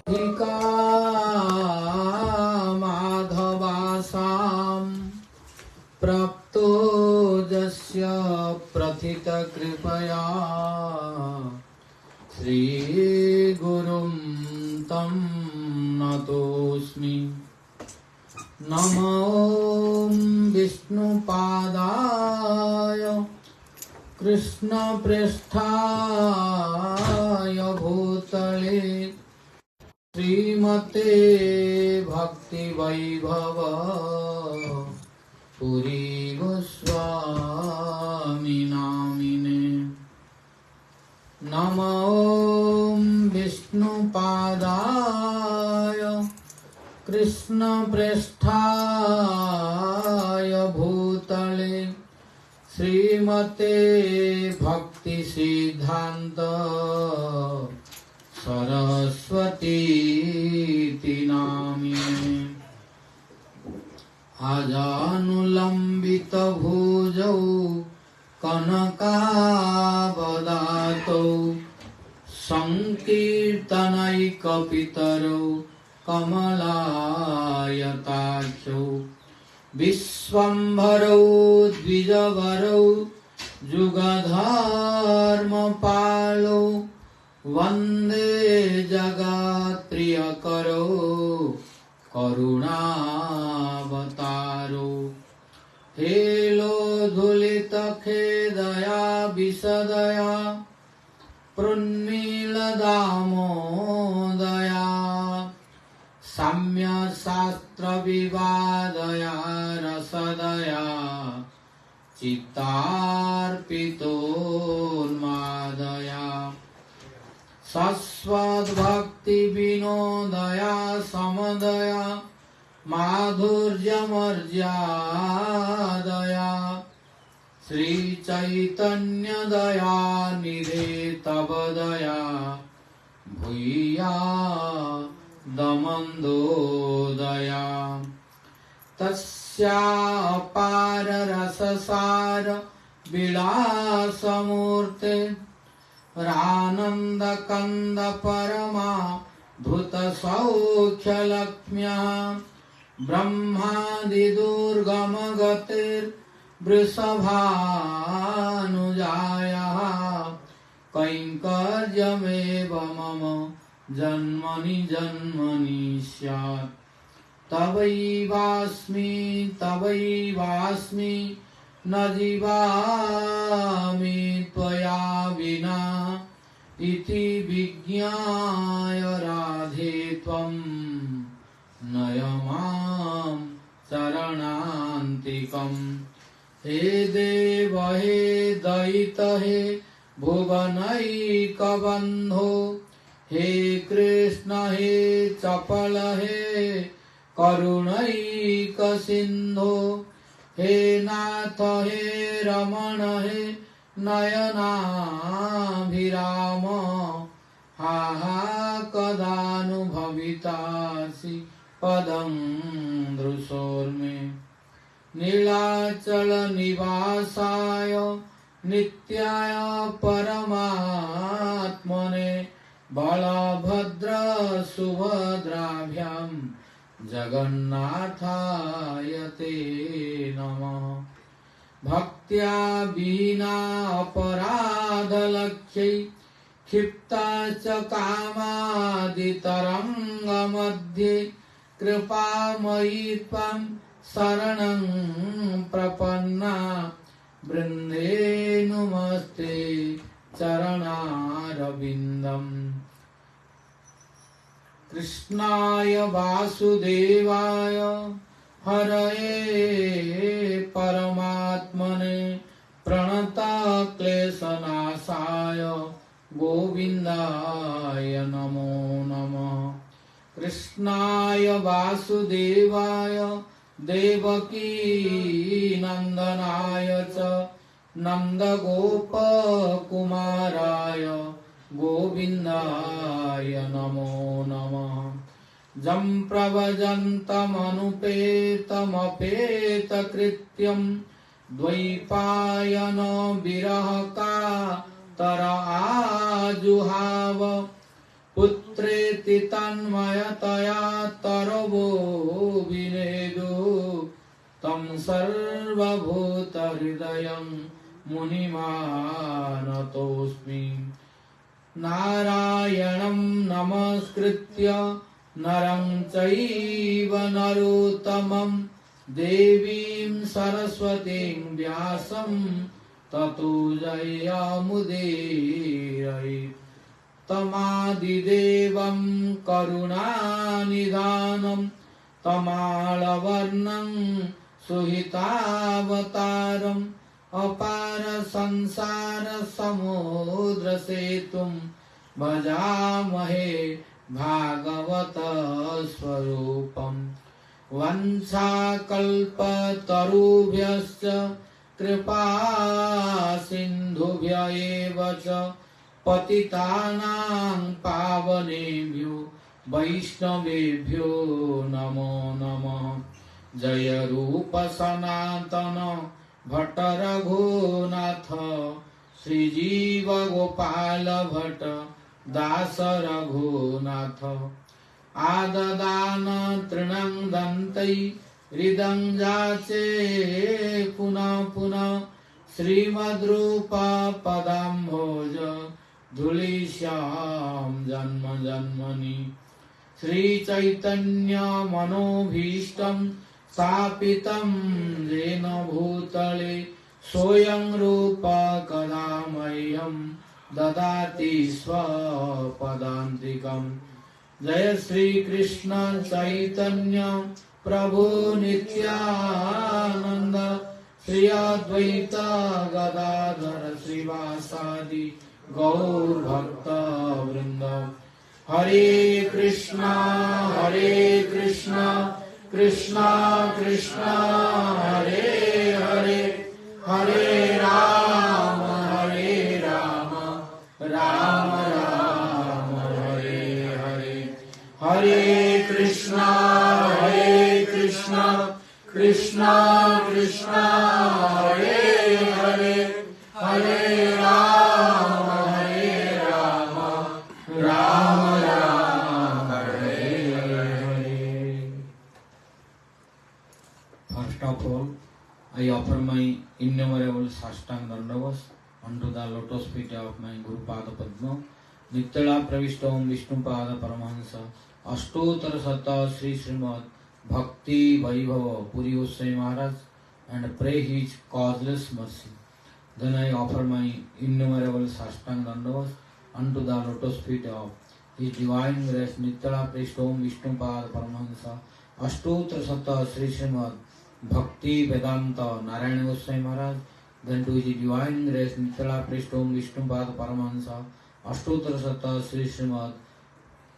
राधिका माधवासां प्राप्तो यस्य प्रथितकृपया श्रीगुरुं तं नतोऽस्मि। नमो विष्णुपादाय कृष्णप्रेष्ठाय भूतले श्रीमते भक्ति वैभव पुरी गोस्वामी नामिने। नमो विष्णुपादाय कृष्णप्रेष्ठाय भूतले श्रीमते भक्ति सिद्धांत सरस्वती नामिने। अजानुलंबित भुजौ कनकावदातौ संकीर्तनैकपितरौ कमलायताक्षौ विश्वम्भरौ द्विजवरौ जुगधर्मपालौ वन्दे जगत्प्रियकरौ करुणावतारो। हेलोधुलितखेदया विशदया प्रुन्मीलदामोदया साम्यशास्त्रविवादया रसदया चित्तार्पितोन्मादया शाश्वतभक्तिविनोदया समदया माधुर्यमर्यादया श्रीचैतन्यदया निधे तव दया भूया दमन्दोदया। तस्यापार रससार विलासमूर्ते रानन्दकन्द परमा भूत सौख्यलक्ष्म्या ब्रह्मादिदुर्गमगतिर्वृषभानुजायाः कैङ्कर्यमेव मम जन्मनि जन्मनि स्यात्। तवैवास्मि न जीवामि त्वया विना इति विज्ञाय राधे त्वं नय मां शरणान्तिकम्। हे देव हे दयित हे भुवनैकबन्धो हे कृष्ण हे चपल हे करुणैकसिन्धो हे नाथ हे रमण हे नयनाभिराम। हा हा कदानुभवितासि पदं दृशोर्मे। नीलाचल निवासाय नित्याय परमात्मने बलभद्र सुभद्राभ्यां जगन्नाथाय ते नमः। भक्त्या विना अपराधलक्ष्यै क्षिप्ता च कामादितरङ्गमध्ये कृपामयी त्वं शरणं प्रपन्ना। वृन्दे नुमस्ते चरणारविन्दम्। कृष्णाय वासुदेवाय हरये परमात्मने प्रणतक्लेशनाशाय गोविन्दाय नमो नमः। कृष्णाय वासुदेवाय देवकी नन्दनाय च नन्दगोपकुमाराय गोविन्दाय नमो नमः। जं प्रव्रजन्तमनुपेतमपेतकृत्यं द्वैपायनो विरहकातर आजुहाव। पुत्रेति तन्मयतया तरवो विनेदु तं सर्वभूतहृदयं मुनिमानतोऽस्मि नारायणं नमस्कृत्य नरं चैव नरोत्तमं देवीं सरस्वतीं व्यासं ततो जयमुदीरयेत् तमादिदेवं करुणानिधानं तमालवर्णं सुहितावतारम् अपार संसार समुद्र सेतुं भजामहे भागवत स्वरूपम् वंशाकल्पतरुभ्यश्च कृपा सिन्धुभ्य एव च पतितानां पावनेभ्यो वैष्णवेभ्यो नमो नमः। जय रूप सनातन भट्ट रघुनाथ श्रीजीव गोपाल भट्ट दास रघुनाथ आददान तृणं दन्तै हृदं जाचे पुनः पुनः श्रीमद्रूप पदाम्भोज धूलिश्याम जन्म जन्मनि श्री चैतन्य मनोभीष्टं स्थापितं येन भूतले स्वयं रूप कदा मह्यं ददाति स्वपदान्तिकम्। जय श्री कृष्ण चैतन्य प्रभु नित्यानंद श्री अद्वैत गदाधर श्रीवासादि गौर भक्त वृंद। हरे कृष्णा कृष्णा कृष्णा हरे हरे हरे राम राम राम हरे हरे। हरे Krishna Krishna Krishna Hare Hare Hare Ram Ram Ram Hare Hare. First of all, I offer my innumerable sashtang dandavas unto the lotus feet of my Guru Pada Padma. Nityala Pravishtam Vishnu Pada Paramahansa Ashtottara Sata Sri Srimad Bhakti Vaibhava Puri Goswami Maharaj and pray his causeless mercy. Then I offer my innumerable sashtang dandavas unto the lotus feet of His Divine Grace Nityala Pravishtam Vishnu Pada Paramahansa Ashtottara Sata Sri Srimad Bhakti Vedanta Narayana Goswami Maharaj. Then to His Divine Grace Nityala Pravishtam Vishnu Pada Paramahansa Ashtottara Sata Sri Srimad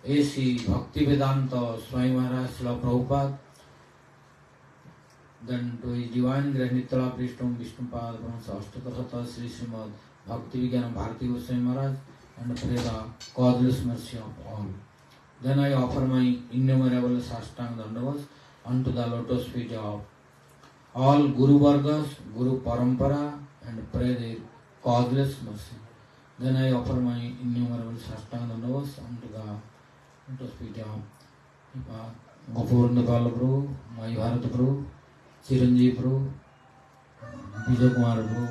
A.C. Bhakti Vedanta Swami Maharaj Srila Prabhupada. Then to His Divine Grace Nityala Pravishtam Vishnu Pada Paramahansa Ashtottara Sata Sri Srimad Bhakti Vigyan Bharati Goswami Maharaj and pray the causeless mercy of all. Then I offer my innumerable sashtang dandavas unto the lotus feet of all Guru Vargas, Guru Parampara and pray their causeless mercy. Then I offer my innumerable sashtang dandavas unto the lotus feet of Gopurandapal Prabhu, Mai Bharat Prabhu, Chiranjeev Prabhu, Vijay Kumar Prabhu,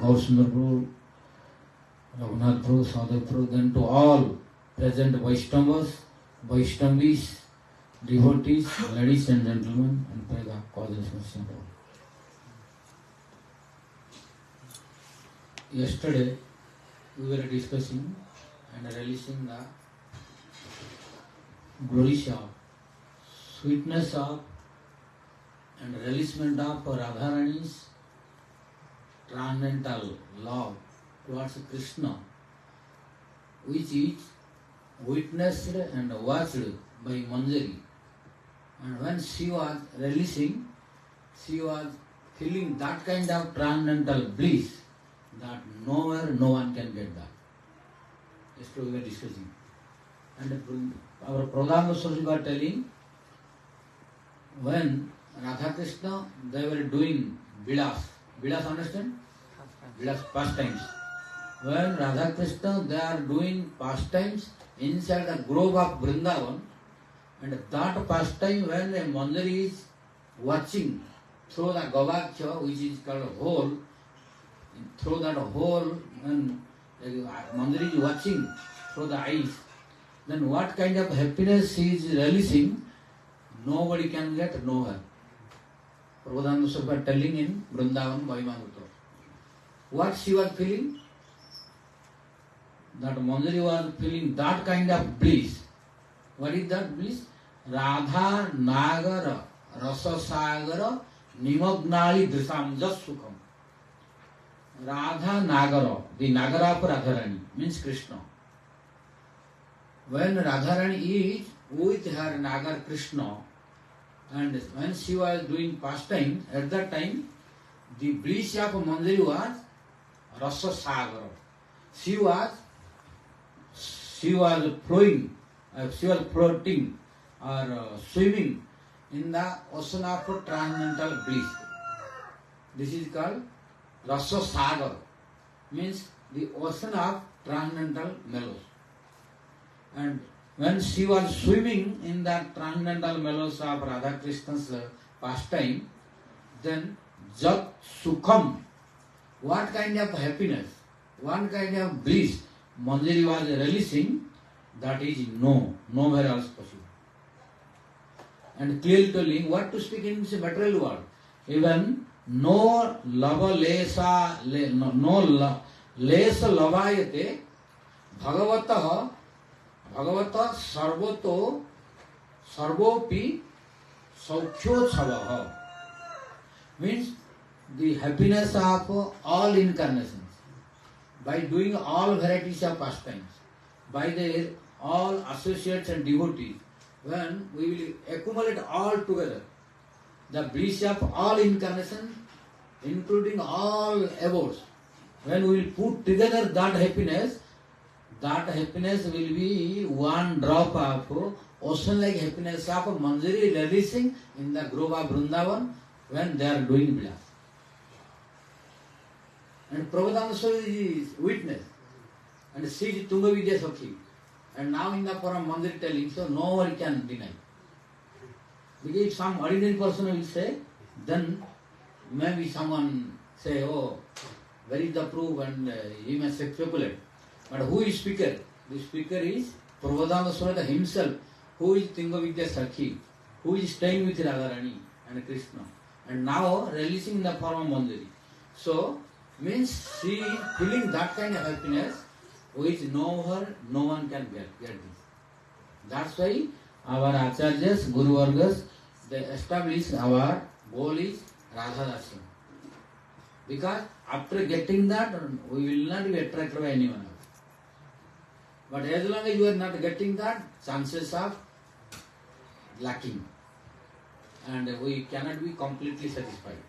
Gaur Sundar Prabhu, Raghunath Prabhu, Sadhav Prabhu. Then to all present Vaishnavas, Vaishnavis, devotees, ladies and gentlemen, and pray the causeless mercy of all. Yesterday we were discussing and releasing the glories of sweetness of and releasement of Radharani's transcendental love towards Krishna, which is witnessed and watched by Manjari. And when she was releasing, she was feeling that kind of transcendental bliss that nowhere no one can get that. Yesterday we were discussing. And our Pradhan Goswami were telling, when Radha Krishna, they were doing Vilas. Vilas, understand? Vilas, pastimes. When Radha Krishna, they are doing pastimes, inside the grove of Vrindavan, and that pastime when a Manjari is watching through the Gavaksha, which is called a hole, through that hole, and Manjari is watching through the eyes, then what kind of happiness she is releasing, nobody can get nowhere. Prabhupada Swarup telling in Vrindavan Vaimanuto. What she was feeling? That Manjari was feeling that kind of bliss. What is that bliss? Radha Nagara Rasa Sagara Nimagnali Drisam Sukham. Radha Nagara, the Nagara of Radharani, means Krishna. When Radharani is with her Nagar Krishna, and when she was doing pastime, at that time, the bliss of Manjari was Rasa Sagara. She was flowing, she was floating or swimming in the ocean of transcendental bliss. This is called Rasa Sagar, means the ocean of transcendental mellows. And when she was swimming in that transcendental mellows of Radha Krishna's pastime, then Jat Sukham, what kind of happiness, what kind of bliss Manjari was releasing, that is nowhere else possible. And clearly telling what to speak in this material world. Even no lava lesa, no lesa lavayate bhagavata sarvoto sarvopi saukhyotsavaha. Means the happiness of all incarnations. By doing all varieties of pastimes, by their all associates and devotees, when we will accumulate all together, the bliss of all incarnations, including all abodes, when we will put together that happiness will be one drop of ocean-like happiness of Manjari releasing in the grove of Vrindavan when they are doing Vilas. And Prabhupada is witness, and she is Tunga Vidya Sakhi. And now in the form of Manjari telling, so no one can deny. Because if some ordinary person will say, then maybe someone say, oh, where is the proof, and he may speculate. But who is speaker? The speaker is Prabhupada Swarup himself, who is Tunga Vidya Sakhi, who is staying with Radharani and Krishna, and now releasing in the form of Manjari. So, means she is feeling that kind of happiness which no one can get this. That's why our Acharyas, Guru Vargas, they establish our goal is Radha Darshan. Because after getting that, we will not be attracted by anyone else. But as long as you are not getting that, chances of lacking. And we cannot be completely satisfied.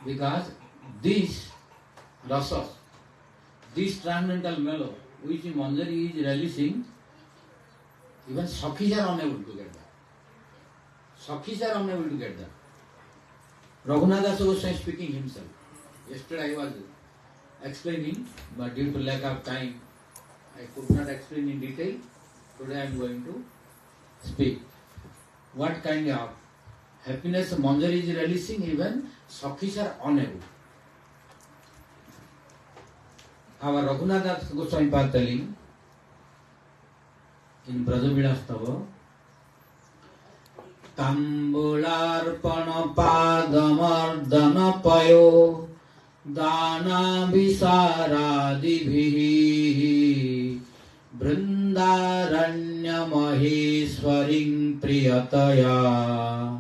Because these rasas, this transcendental mellow, which Manjari is releasing, even Sakhis are unable to get that. Sakhis are unable to get that. Raghunath Goswami speaking himself. Yesterday I was explaining, but due to lack of time, I could not explain in detail. Today I am going to speak. What kind of happiness Manjari is releasing, even Sakhis are unable. Our Raghunath Goswami Pad telling in Brajavilastava, Tambularpana padamardana payo dana visaradibhihi Vrindaranya maheswaring priyataya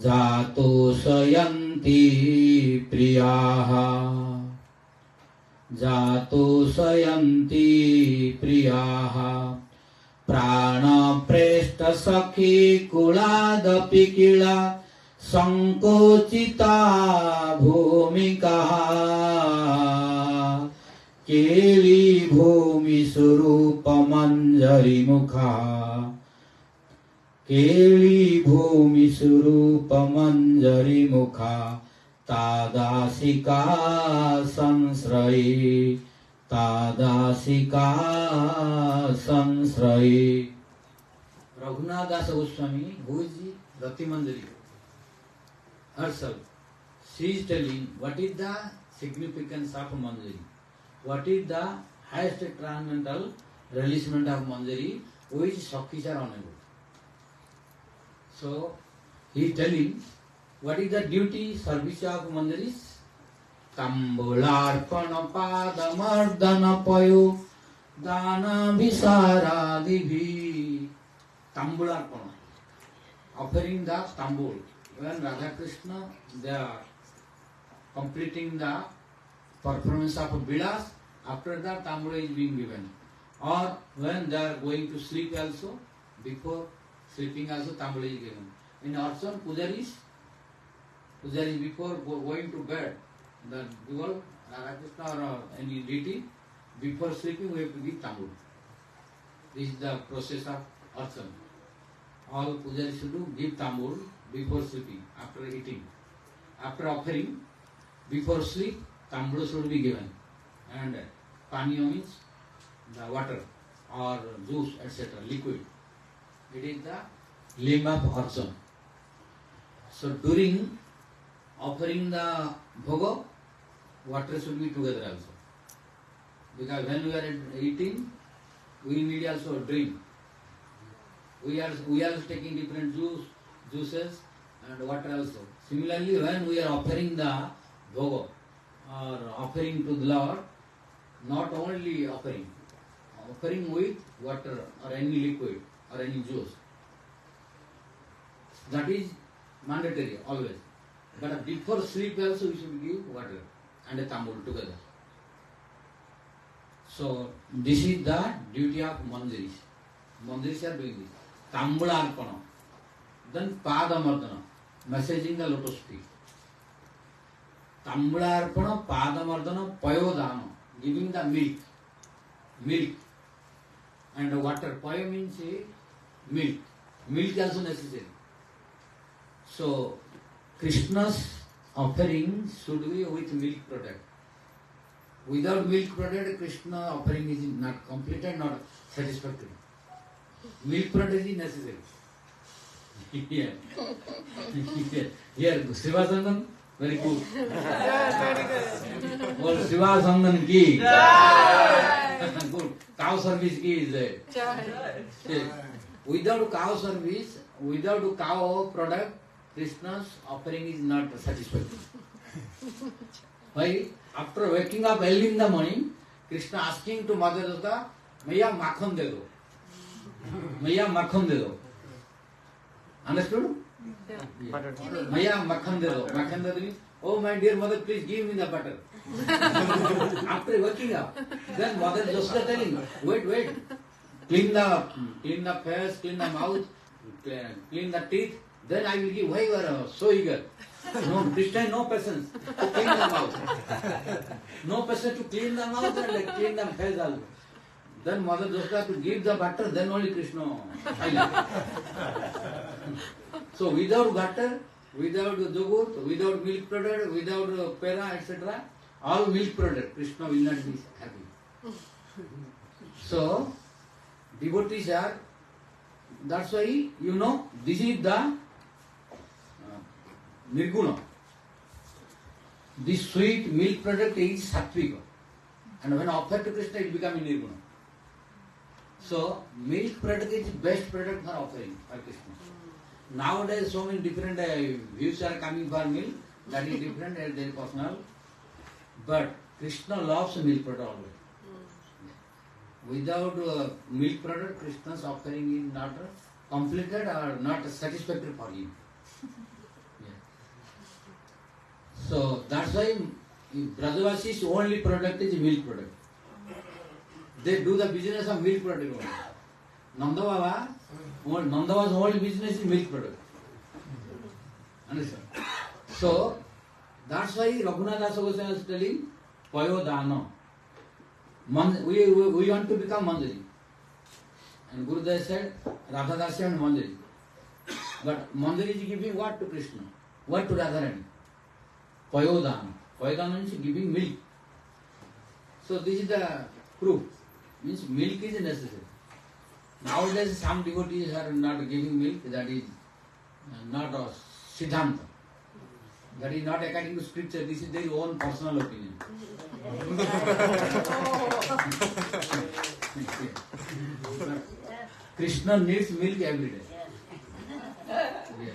jato sayanti priyaha Jato sayanti priyaha prana presta sakhi kuladapi kila sankochita bhumikaha keli bhumi surupa manjari mukha keli bhumi surupa manjari mukha Tadasika sansrayi Tadasika Sansraye. Raghunath Das Goswami, who is the Rati Mandari herself, she is telling what is the significance of Manjari, what is the highest transcendental releasement of Manjari, which Sakhis are unable. So he is telling what is the duty, service of Manjaris. Tambularpana padamardana payo dana visaradibhi. Tambularpana, offering the tambul. When Radha Krishna, they are completing the performance of Vilas, after that tambul is being given. Or when they are going to sleep also, before sleeping also tambul is given. In Arsan, Pujaris before going to bed, the dual Radha Krishna or any deity, before sleeping we have to give tambul. This is the process of Arsan. All pujaris should do give tambul before sleeping, after eating. After offering, before sleep, tambul should be given. And paniya means the water or juice, etc., liquid. It is the limb of Arsan. So during offering the bhoga, water should be together also. Because when we are eating, we need also drink. We are taking different juices and water also. Similarly, when we are offering the bhoga or offering to the Lord, not only offering with water or any liquid or any juice. That is mandatory always. But before sleep also we should give water and a tambul together. So this is the duty of mandiris. Mandiris are doing this. Tambula arpana. Then padamardana, massaging the lotus feet. Tambula arpana, padamardana, payodana, giving the milk and water. Payo means milk. Milk also necessary. So Krishna's offering should be with milk product. Without milk product, Krishna offering is not complete and not satisfactory. Milk product is necessary. Here, Srivasangan, very good. Well, Srivasangan ki. Good. Cow service ki is there. Without cow service, without cow product, Krishna's offering is not satisfactory. Why? After waking up early in the morning, Krishna asking to Mother Dutta, Maya makhan de do. Maya makhan de do. Understood? Yeah. Maya makhan de do. Makhan de do means, oh my dear mother, please give me the butter. After waking up, then Mother Dutta telling, wait, clean the face, clean the mouth, clean the teeth. Then I will give. Why you are so eager? No, this time no patience to clean the mouth. No patience to clean the mouth and like clean the face also. Then Mother Dutta to give the butter, then only Krishna. So without butter, without yogurt, without milk product, without pera, etc., all milk product, Krishna will not be happy. So devotees are. That's why this is the Nirguna. This sweet milk product is Sattvika. And when offered to Krishna, it becomes Nirguna. So, milk product is best product for offering for Krishna. Nowadays, so many different views are coming for milk. That is different and very personal. But Krishna loves milk product always. Without milk product, Krishna's offering is not completed or not satisfactory for him. So that's why Brajavasi's only product is milk product. They do the business of milk product only. Nandava's only business is milk product. Understand? So that's why Raghunath Das Goswami is telling Payodana. We want to become Manjari. And Gurudev said Radha Dasya and Manjari. But Manjari is giving what to Krishna? What to Radharani? Payodana. Payodana means giving milk. So this is the proof. Means milk is necessary. Nowadays some devotees are not giving milk, that is not a siddhanta. That is not according to scripture, this is their own personal opinion. Krishna needs milk every day. Yeah.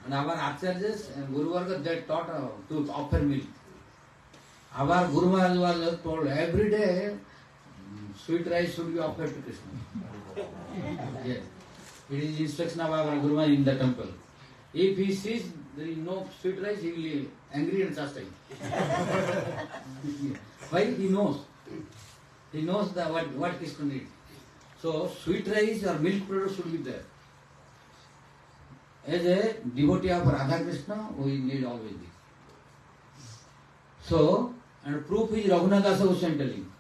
And our acharyas and Guru Varga, they taught to offer milk. Our Guru Maharaj was told every day sweet rice should be offered to Krishna. Yes. It is instruction of our Guru Maharaj in the temple. If he sees there is no sweet rice, he will be angry and chastise. Why? He knows. He knows what Krishna needs. So sweet rice or milk product should be there. As a devotee of Radha Krishna, we need always this. So, and proof is Raghunatha Goswami telling.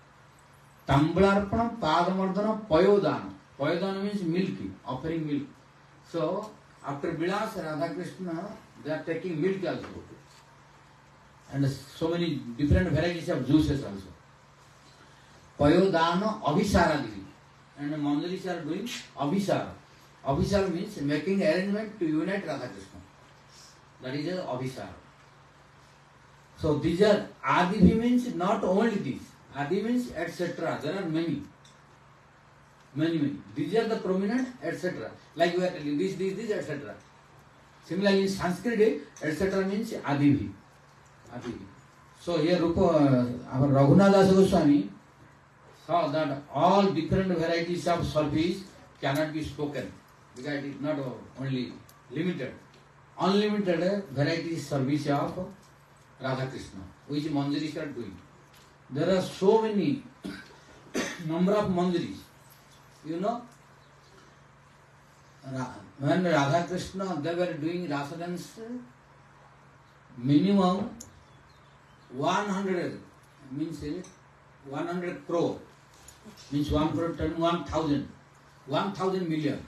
Tamblarpanam Padamardana Payodana. Payodana means milky, offering milk. So, after Vilas, Radha Krishna, they are taking milk also. And so many different varieties of juices also. Payodana Abhisaradivi. And the Mandaris are doing Abhisara. Abhisara means making arrangement to unite Radha Krishna. That is Abhisara. So these are Adivi means not only this. Adi means etc. There are many. Many. These are the prominent etc. Like we are telling this, etc. Similarly in Sanskrit, etc. means Adivi. So here our Raghunatha Goswami saw that all different varieties of service cannot be spoken because it is not only limited. Unlimited varieties service of Radha Krishna, which Mandiris are doing. There are so many number of Mandiris. You know, when Radha Krishna, they were doing rasa dance, minimum 100 means 100 crore. Means 1 crore, 1,000. 1,000 million.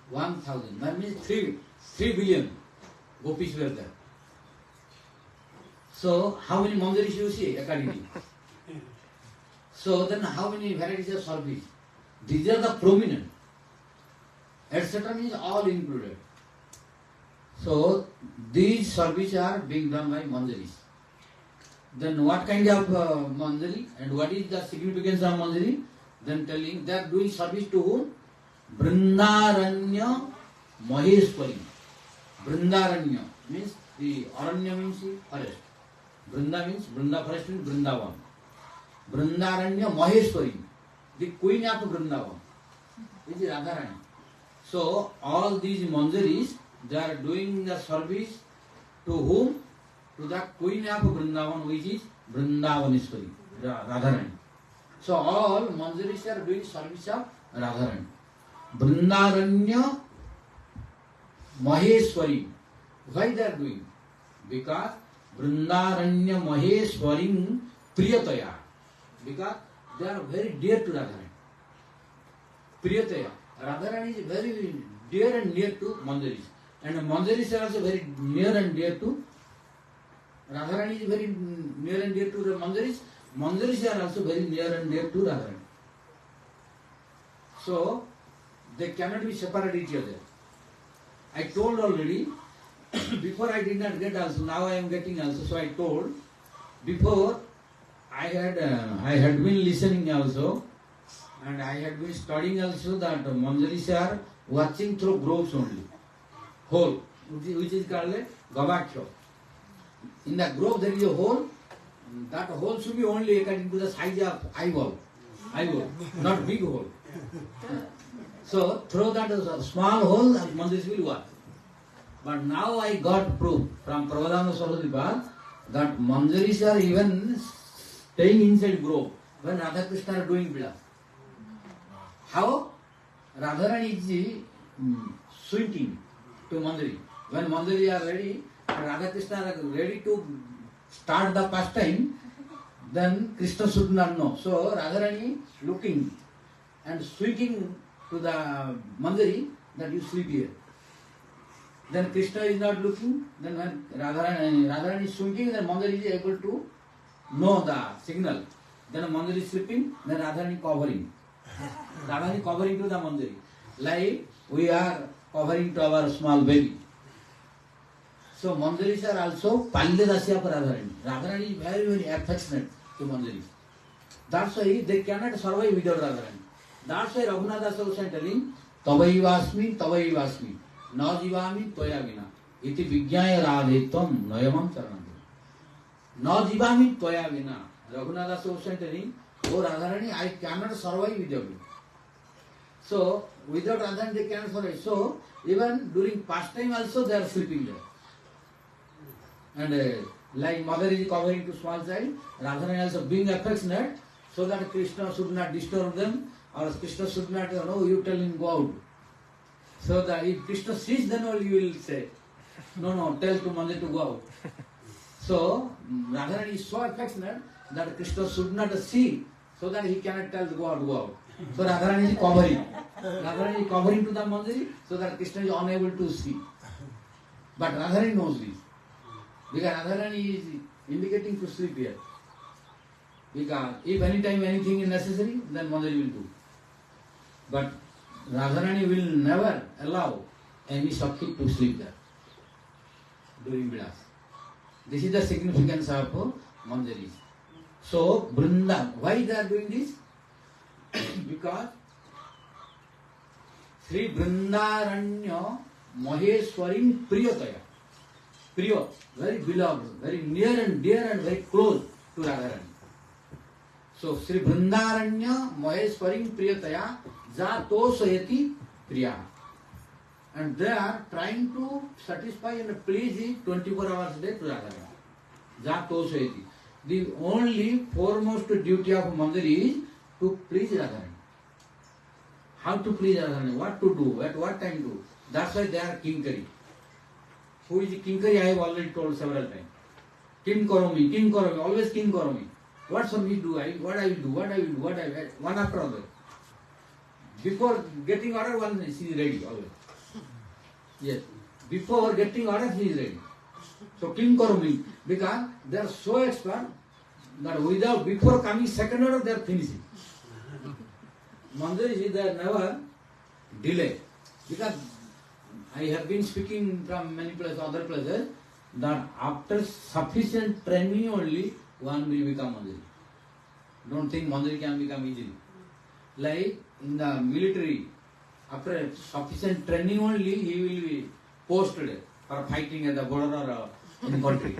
1,000. That means 3 billion gopis were there. So, how many mandiris you see accordingly? So, then how many varieties of service? These are the prominent. Etc. means all included. So, these services are being done by mandiris. Then what kind of mandiri and what is the significance of mandiri? Then telling they are doing service to whom? Vrindaranya Maheshwari. Vrindaranya means the Aranya means the forest. Vrinda means Vrinda forest means Vrindavan. Vrindaranya Maheshwari, the queen of Vrindavan. This is Radharani. So all these mandiris, they are doing the service to whom? To the queen of Vrindavan, which is Vrindavaneshwari, Radharani. So all mandiris are doing service of Radharani. Vrindaranya Maheshwari. Why they are doing? Because Vrindaranya Maheshwari Priyataya. Because they are very dear to Radharani. Priyataya. Radharani is very dear and near to mandiris. And mandiris are also very near and dear to Radharani is very near and dear to the mandiris. Mandiris are also very near and dear to Radharani. So, they cannot be separate each other. I told already, before I did not get also, now I am getting also. So I told, before I had been listening also, and I had been studying also that mandiris are watching through groves only. Hole, which is called Gavaksha. In the grove there is a hole. That hole should be only according to the size of eyeball, not big hole. So through that small hole, mandiris will work. But now I got proof from Prabhupada Sarvadvipa that mandiris are even staying inside grove when Radha Krishna are doing Vilas. How? Radharani is swinging to mandiri. When mandiri are ready, Radha Krishna are ready to start the pastime, then Krishna should not know. So Radharani looking and swinging to the mandiri that you sleep here. Then Krishna is not looking, then when Radharani is swinging, then mandiri is able to know the signal. Then a mandir is sleeping, then Radharani covering. Radharani covering to the mandir. Like we are covering to our small baby. So mandiris are also Palya Dasya for Radharani. Radharani is very, very affectionate to mandiris. That's why they cannot survive without Radharani. That's why Raghunath Das was telling, Tavaivasmi, Tavaivasmi, Na Jivami, Toya Vina. Iti Vigyaya Radhetvam, Nayamam Charanam. Na Jivami, Toya Vina. Raghunath Das was telling, Oh Radharani, I cannot survive without you. So, without Radharani they cannot survive. So, even during pastime also they are sleeping there. And like mother is covering to small child, Radharani also being affectionate, so that Krishna should not disturb them, or Krishna should not, you tell him go out. So that if Krishna sees, then only you will say, no, tell to mother to go out. So, Radharani is so affectionate that Krishna should not see, so that he cannot tell go out. So Radharani is covering. Radharani is covering to the mandir, so that Krishna is unable to see. But Radharani knows this. Because Radharani is indicating to sleep here. Because if any time anything is necessary, then Mother will do. But Radharani will never allow any Sakhi to sleep there during Vilas. This is the significance of Mandiris. So, Vrinda, why they are doing this? Because Sri Vrindaranya Maheshwarim Priyataya. Priya, very beloved, very near and dear and very close to Radharani. So, Sri Vrindaranya Maheshwarim Priyataya Jatosayati Priya. And they are trying to satisfy and please 24 hours a day to Radharani. Jatosayati. The only foremost duty of Mandir is to please Radharani. How to please Radharani? What to do? At what time to do? That's why they are kinkari. Who is kinkari? I have already told several times. King Koromi, always King Koromi. What shall we do? What I will do? One after other. Before getting order, one she is ready always. Yes. Before getting order, she is ready. So King Koromi, because they are so expert that before coming second order, they are finishing. Mandir, they never delay. Because I have been speaking from many places, other places, that after sufficient training only, one will become Mandiri. Don't think Mandiri can become easily. Like in the military, after sufficient training only, he will be posted for fighting at the border or in country.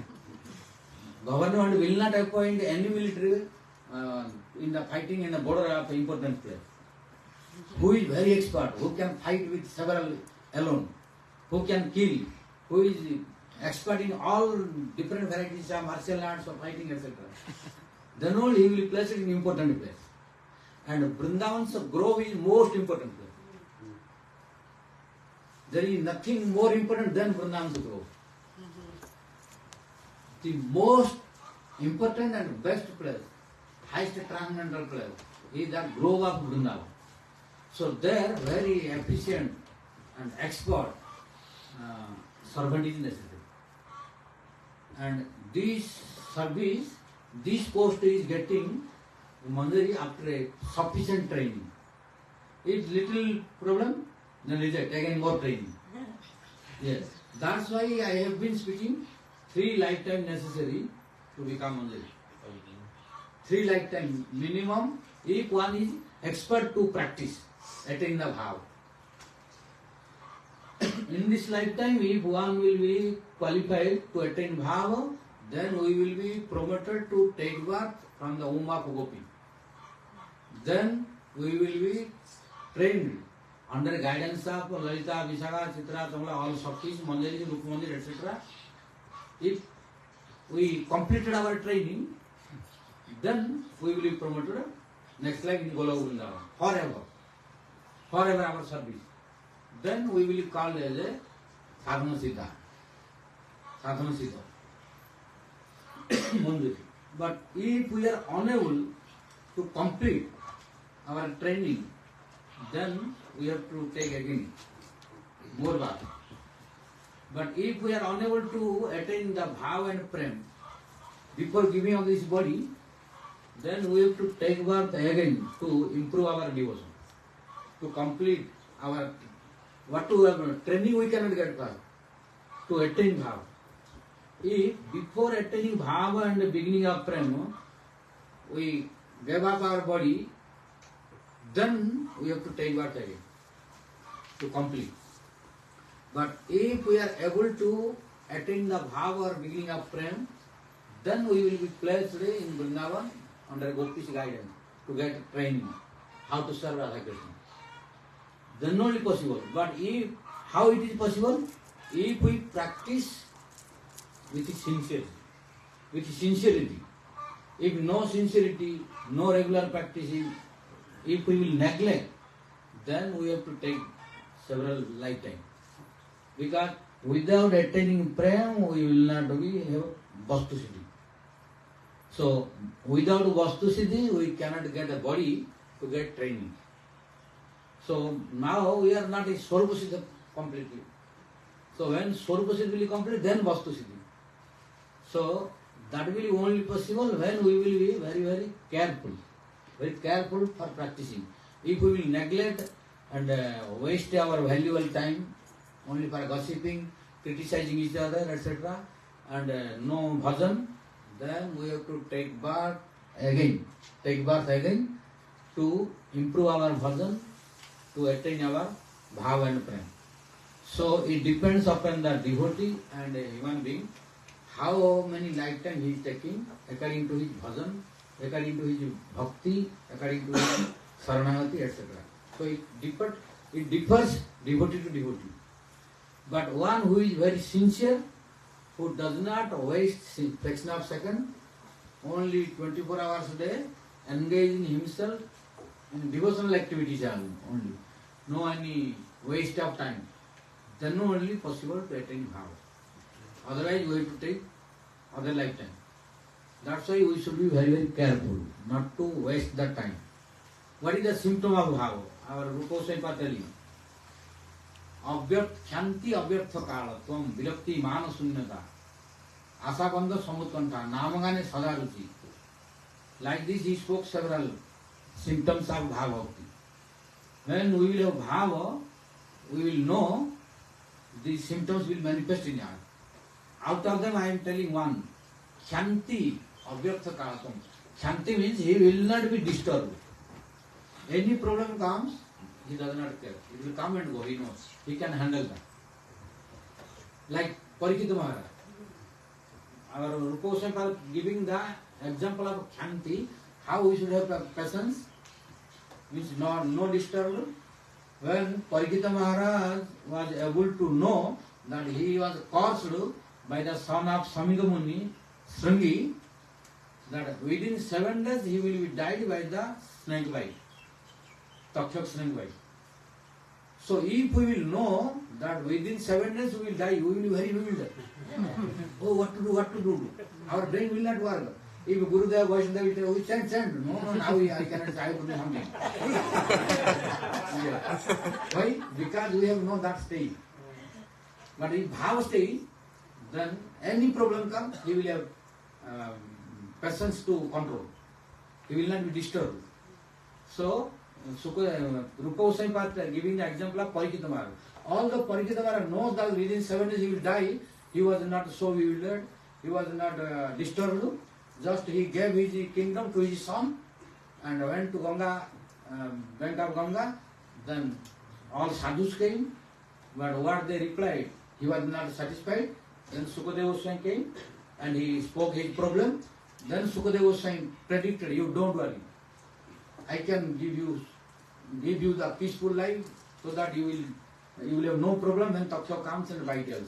Government will not appoint any military in the fighting in the border of important place. Who is very expert, who can fight with several alone, who can kill, who is expert in all different varieties of martial arts or fighting, etc. Then only he will be placed in important place. And Vrindavan's grove is most important place. There is nothing more important than Vrindavan's grove. The most important and best place, highest transcendental place, is the grove of Vrindavan. So there, very efficient and expert servant is necessary. And this service, this post is getting Mandiri after a sufficient training. If little problem, then reject, again more training. Yes, that's why I have been speaking 3 lifetime necessary to become Mandiri. 3 lifetime minimum, if one is expert to practice, attain the bhav. In this lifetime, if one will be qualified to attain bhava, then we will be promoted to take birth from the womb of Gopi. Then we will be trained under guidance of Lalita, Vishaka, Chitra, Tamla, all Shaktis, Mandiris, Rupamandir, etc. If we completed our training, then we will be promoted next life in Gola Vrindavan, forever. Forever our service. Then we will be called as a Sadhana Siddha. Sadhana Siddha. Mandiri. But if we are unable to complete our training, then we have to take again more bhav. But if we are unable to attain the bhav and prem, before giving up this body, then we have to take birth again to improve our devotion, to complete our what to have training we cannot get first, to attain bhava. If before attaining bhava and the beginning of prema, we gave up our body, then we have to take birth again to complete. But if we are able to attain the bhava or beginning of prema, then we will be placed in Vrindavan under Gopi's guidance to get training how to serve Radha Krishna. Then only possible. But if how it is possible? If we practice with sincerity. If no sincerity, no regular practicing, if we will neglect, then we have to take several lifetimes. Because without attaining prem, we will not be have Vastu Siddhi. So without Vastu Siddhi, we cannot get a body to get training. So now we are not in Swarup Siddhi completely. So when Swarup Siddhi will be complete, then Vastu Siddhi. So that will be only possible when we will be very, very careful for practicing. If we will neglect and waste our valuable time only for gossiping, criticizing each other, etc., and no bhajan, then we have to take birth again to improve our bhajan, to attain our bhava and prem. So it depends upon the devotee and a human being, how many lifetime he is taking according to his bhajan, according to his bhakti, according to his saranagati, etc. So it differs devotee to devotee. But one who is very sincere, who does not waste fraction of second, only 24 hours a day, engaging himself in devotional activities only, no any waste of time, then only possible to attain bhava. Otherwise we have to take other lifetime. That's why we should be very, very careful not to waste that time. What is the symptom of bhava? Our Rupa Goswami telling, Kyanti avyartha kala tvam vilakti mana sunyata asabandha samutkantha namagane sadaruchi. Like this he spoke several symptoms of bhava bhakti. When we will have bhava, we will know these symptoms will manifest in us. Out of them I am telling one, Kyanti avyartha kala tvam. Kyanti means he will not be disturbed. Any problem comes, he does not care. It will come and go, he knows. He can handle that. Like Harikatha Maharaj. Our Rupa Goswami giving the example of Kyanti, how we should have patience, means no disturbed. When Harikatha Maharaj was able to know that he was cursed by the son of Samiga Muni, Sringi, that within 7 days he will be died by the snake bite. Takshak snake bite. So if we will know that within 7 days we will die, we will be very bewildered. Oh, what to do? Our brain will not work. If Gurudev, Vaishnava will tell, we chant. No, now I cannot, I will do something. Why? Because we have known that stage. But in bhava stage, then any problem comes, he will have patience to control. He will not be disturbed. So, Rupa Goswami giving the example of Harikatha Maharaj. Although Harikatha Maharaj knows that within 7 days he will die, he was not so bewildered, he was not disturbed. Just he gave his kingdom to his son and went to Ganga, bank of Ganga. Then all sadhus came, but what they replied, he was not satisfied. Then Sukadeva Goswami came and he spoke his problem. Then Sukadeva Goswami predicted, you don't worry. I can give you the peaceful life so that you will have no problem when Taksha comes and bite also.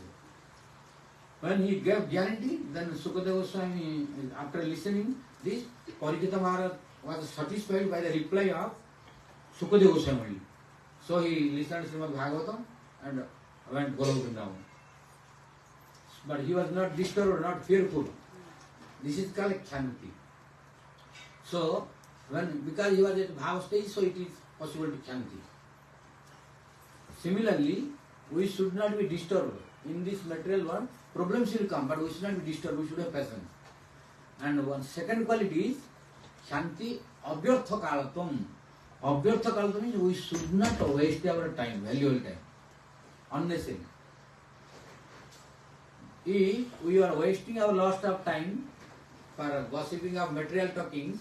When he gave guarantee, then Sukadeva Goswami, after listening this, Harikatha Maharaj was satisfied by the reply of Sukadeva Goswami. So he listened to Srimad Bhagavatam and went Goloka down. But he was not disturbed, not fearful. This is called Kyanti. So, because he was at bhava stage, so it is possible to Kyanti. Similarly, we should not be disturbed. In this material world, problems will come, but we should not be disturbed, we should have patience. And one second quality is Shanti Avyartha Kalatvam. Avyartha Kalatvam means we should not waste our time, valuable time, unnecessary. If we are wasting our lost of time for gossiping of material talkings,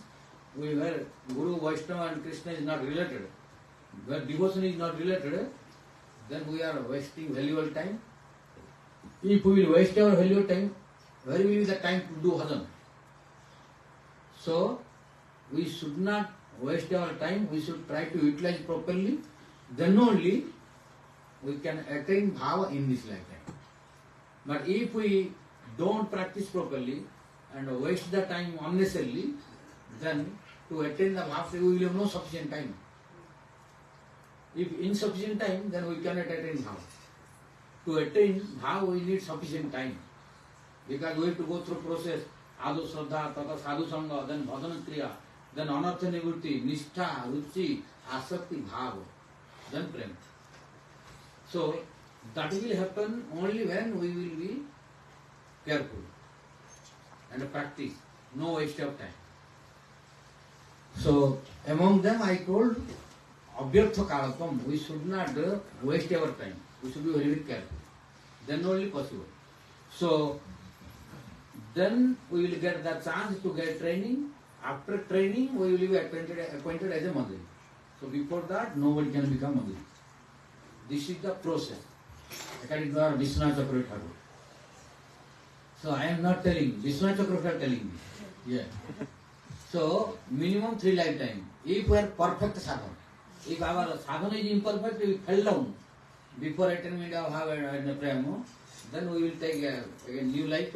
we were Guru, Vaishnava and Krishna is not related, where devotion is not related, then we are wasting valuable time. If we will waste our valuable time, where will be the time to do bhajan? So, we should not waste our time, we should try to utilize properly, then only we can attain bhava in this lifetime. But if we don't practice properly and waste the time unnecessarily, then to attain the bhava we will have no sufficient time. If insufficient time, then we cannot attain bhava. To attain bhava we need sufficient time. Because we have to go through process, adu shraddha, tata sadhu sangha, then bhajana kriya, then anartha nivrutti, nishtha, ruchi, asakti, bhava, then prem. So, that will happen only when we will be careful and practice, no waste of time. So, among them I told, Avyartha Kalatvam, we should not waste our time. We should be very, very careful. Then only possible. So, then we will get the chance to get training. After training, we will be appointed as a Mandiri. So, before that, nobody can become Mandiri. This is the process. According to our Vishwanath Chakravarti Thakur. So, I am not telling, Vishwanath Chakravarti are telling me. Yeah. So, minimum 3 lifetime. If we are perfect sadhana, if our sadhana is imperfect, we fell down before attainment of bhava and prema, then we will take a new life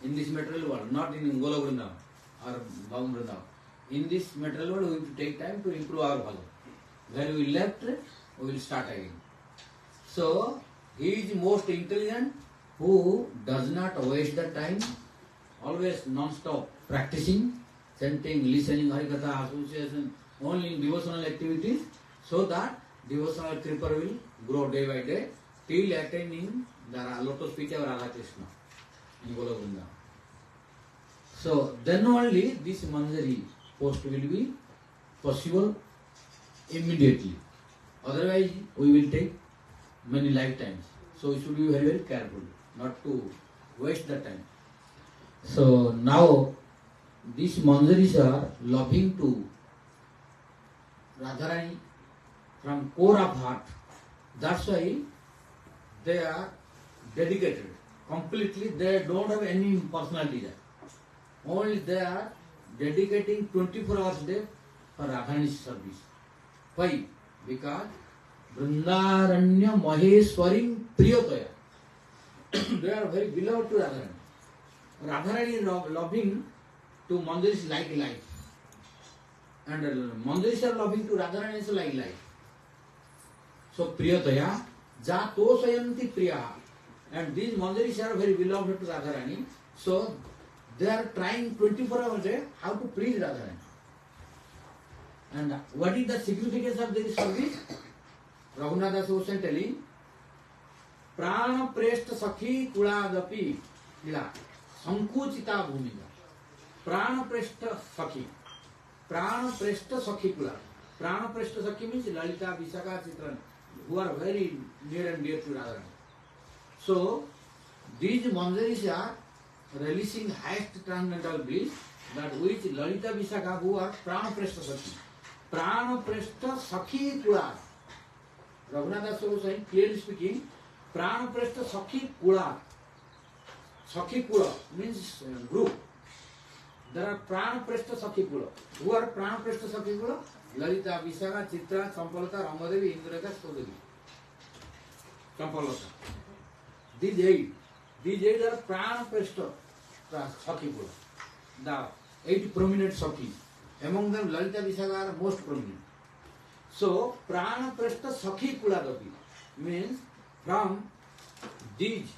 in this material world, not in Gola Vrindavan or Bhavan Vrindavan. In this material world, we have to take time to improve our bhava. Where we left, we will start again. So, he is most intelligent who does not waste the time, always non-stop practicing, chanting, listening, Harikatha, association, only in devotional activities, so that devotional creeper will grow day by day till attaining the lotus feet of Radha Krishna in Gola Vrindavan. So then only this Manjari post will be possible immediately. Otherwise, we will take many lifetimes. So we should be very, very careful not to waste the time. So now these Manjaris are loving to Radharani from core of heart. That's why they are dedicated completely. They don't have any personal desire. Only they are dedicating 24 hours a day for Radharani's service. Why? Because Vrindaranya Maheswarim Priyataya. They are very beloved to Radharani. Radharani is loving to Manjaris like life. And Manjaris are loving to Radharani is like life. So Priyataya Jato Sayanti Priya. And these Manjaris are very beloved to Radharani. So they are trying 24 hours a day how to please Radharani. And what is the significance of this service? Raghunath Das was telling, Prana Preshta Sakhi Kuladapi Ila Sankuchita Bhumika. Prana Preshta Sakhi. Prana Preshta Sakhi Kula. Prana Preshta Sakhi means Lalita, Visakha, Chitran, who are very near and dear to Radharani. So, these Manjaris are releasing highest transcendental bliss, that which Lalita Visakha, who are Prana Preshta Sakhi. Prana Preshta Sakhi Kula. Raghunath Das was saying, clearly speaking, Prana Preshta Sakhi Kula. Sakhi Kula means group. There are Prana Preshta Sakhi Kula. Who are Prana Preshta Sakhi Kula? Lalita, Visakha, Chitra, Sampalata, Ramadevi, Indraka, Sodevi. Sampalata. These eight are Prana Preshta Sakhi Kula. The 8 prominent Sakhis. Among them, Lalita, Visakha are most prominent. So, Prana Preshta Sakhi Kuladapi means from these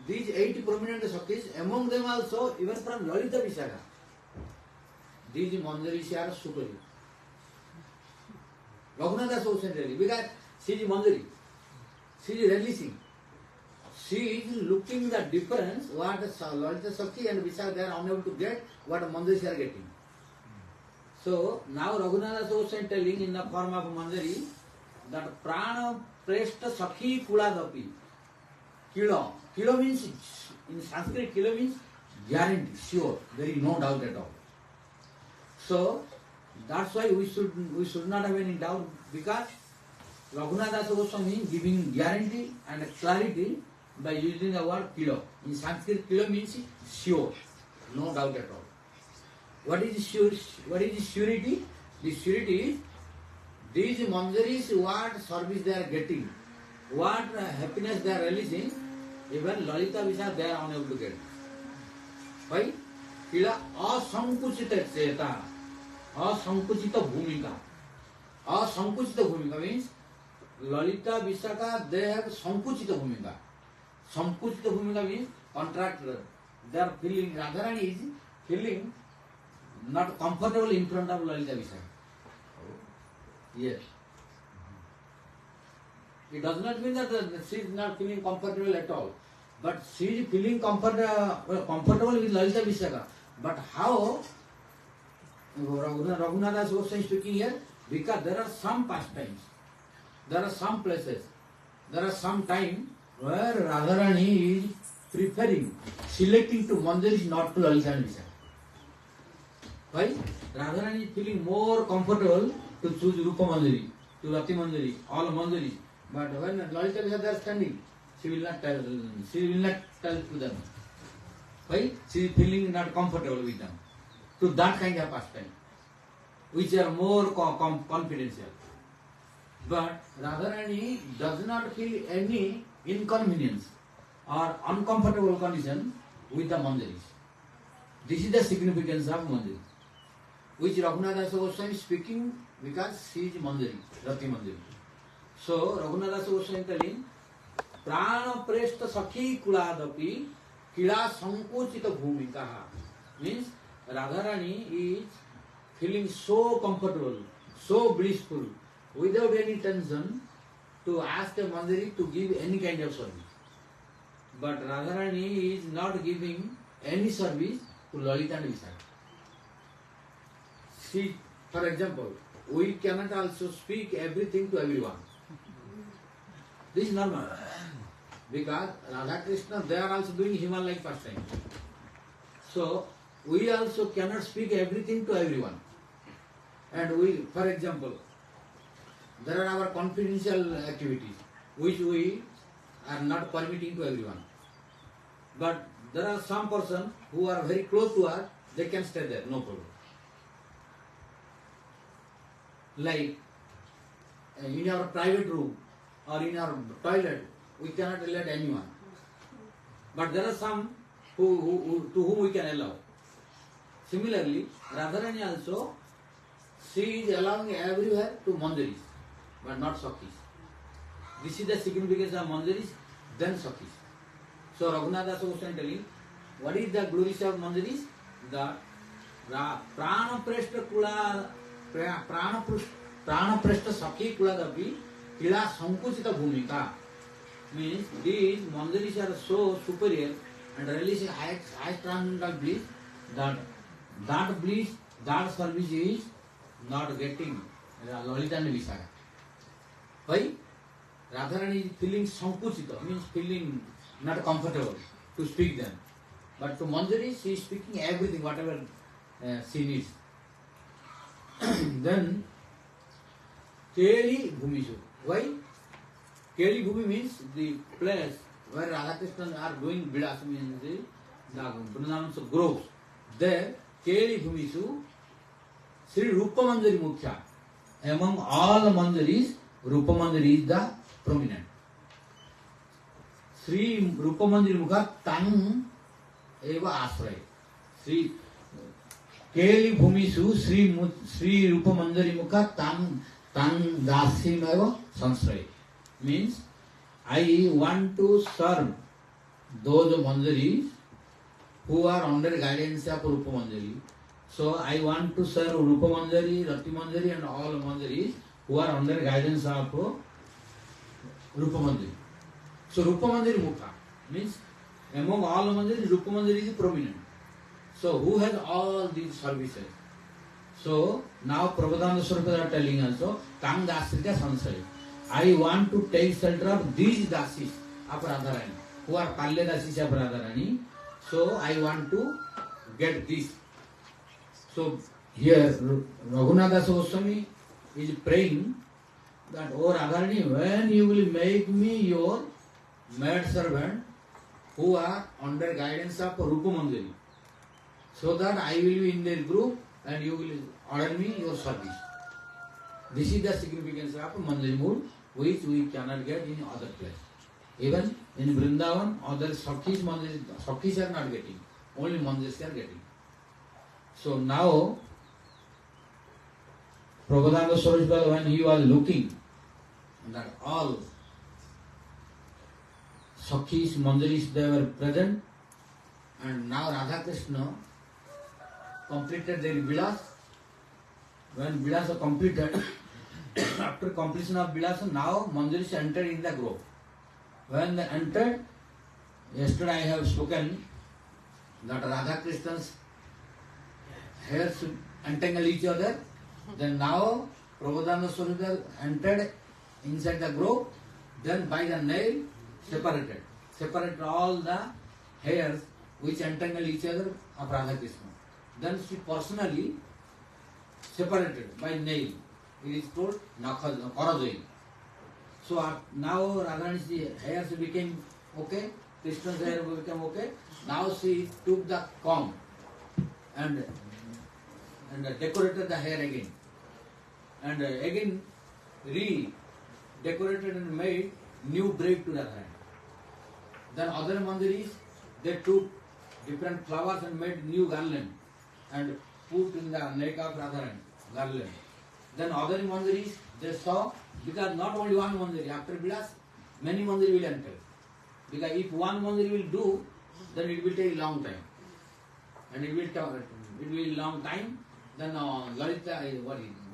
8 prominent Sakhis, among them also, even from Lalita Visakha, these Manjaris are superior. Raghunath Das was saying, because she is Manjari, she is releasing. she is looking the difference what Lalita Sakhi and Vishaka they are unable to get, what Manjari are getting. So now Raghunatha Goswami telling in the form of Manjari that Prana Preshta Sakhi Kuladapi. Kilo. Kilo means, in Sanskrit, kilo means guarantee, sure, there is no doubt at all. So that's why we should not have any doubt, because Raghunatha Goswami is giving guarantee and clarity by using the word kilo. In Sanskrit, kilo means sure, no doubt at all. What is surety? The surety is these Manjaris, what service they are getting, what happiness they are releasing, even Lalita Vishaka they are unable to get. Why? Kila asankuchita cheta, asankuchita bhumika. Asankuchita bhumika means Lalita Vishaka they have sankuchita bhumika. Sankuchita bhumika means contractor. They are feeling, Radharani is feeling not comfortable in front of Lalita Vishaka. Yes. It does not mean that she is not feeling comfortable at all. But she is feeling comfortable with Lalita Vishaka. But how? Raghunatha Goswami speaking here, because there are some pastimes, there are some places, there are some time where Radharani is preferring, selecting to Manjaris, not to Lalita Vishaka. Why? Radharani is feeling more comfortable to choose Rupa Manjari, to Rati Manjari, all Manjaris. But when Lalita Vishaka is standing, she will not tell to them. Why? She is feeling not comfortable with them. To that kind of pastime, which are more confidential. But Radharani does not feel any inconvenience or uncomfortable condition with the Manjaris. This is the significance of Manjari, which Raghunatha Goswami is speaking because she is Manjari, Rati Manjari. So Raghunatha Goswami telling, Prana Preshta Sakhi Kuladapi Kila Sankuchita Bhumikaha means Radharani is feeling so comfortable, so blissful, without any tension to ask a Manjari to give any kind of service. But Radharani is not giving any service to Lalita and Vishaka. See, for example, we cannot also speak everything to everyone. This is normal. Because Radha Krishna, they are also doing human-like pastime. So, we also cannot speak everything to everyone. And we, for example, there are our confidential activities, which we are not permitting to everyone. But there are some persons who are very close to us, they can stay there, no problem. Like, in our private room, or in our toilet, we cannot let anyone. But there are some to whom we can allow. Similarly, Radharani also, she is allowing everywhere to Manjaris, but not Sakhis. This is the significance of Manjaris, then Sakhis. So Raghunatha Goswami telling, what is the glories of Manjaris? The Prana Preshta Kula, Prana Preshta Sakhi Kuladapi Kila Sankuchita Bhumika means these Manjaris are so superior and releasing high transcendental bliss that bliss, that service is not getting Lalita and Vishaka. Why? Radharani is feeling Sankuchita, means feeling not comfortable to speak them. But to Manjari, she is speaking everything, whatever she needs. Then, Keli Bhumishu. Why? Keli Bhumi means the place where Radhakrishna are doing Vilas, means the Vrindavan's groves. There, Keli Bhumishu, Sri Rupa Manjari Mukhya. Among all the Manjaris, Rupa Manjari is the prominent. Sri Rupa Manjari Mukha Tang Eva Asray. Sri Keli Bhumishu Sri Rupa Manjari Mukha Tang Dasim Eva Sansray. Means, I want to serve those Manjaris who are under guidance of Rupa Manjari. So, I want to serve Rupa Manjari, Rati Manjari and all Manjaris who are under guidance of Rupa Manjari. So, Rupa Manjari Mukha. Means among all mandirs, Rupa Mandir is prominent. So who has all these services? So now Prabhupada Swarupa are telling also, Kam Dasrita Sansari. I want to take shelter of these dasis of Radharani, who are Palya dasis of Radharani. So I want to get this. So here Raghunatha Goswami is praying that, oh Radharani, when you will make me your maid servant who are under guidance of Rupa Mandiri, so that I will be in their group and you will order me your service. This is the significance of Mandiri mood, which we cannot get in other place. Even in Vrindavan, other Sakhis are not getting, only Mandirs are getting. So now, Prabhupada Swarupa, when he was looking that all Sakhis, Mandiris, they were present, and now Radha Krishna completed their Vilas. When Vilas completed, after completion of Vilas, now Mandiris entered in the grove. When they entered, yesterday I have spoken that Radha Krishna's hairs entangle each other. Then now Prabhupada Swarupa entered inside the grove, then by the nail separated all the hairs which entangle each other of Radha Krishna. Then she personally separated by nail. It is called Karadoi. So now Radharani's hairs became okay, Krishna's hair became okay. Now she took the comb and decorated the hair again. And again re-decorated and made new braid to Radharani. Then other mandiris, they took different flowers and made new garland and put in the neck of Radharani, garland. Then other mandiris, they saw, because not only one mandiri, after Vilas, many mandiri will enter. Because if one mandiri will do, then it will take long time. And it will long time, then Lalita,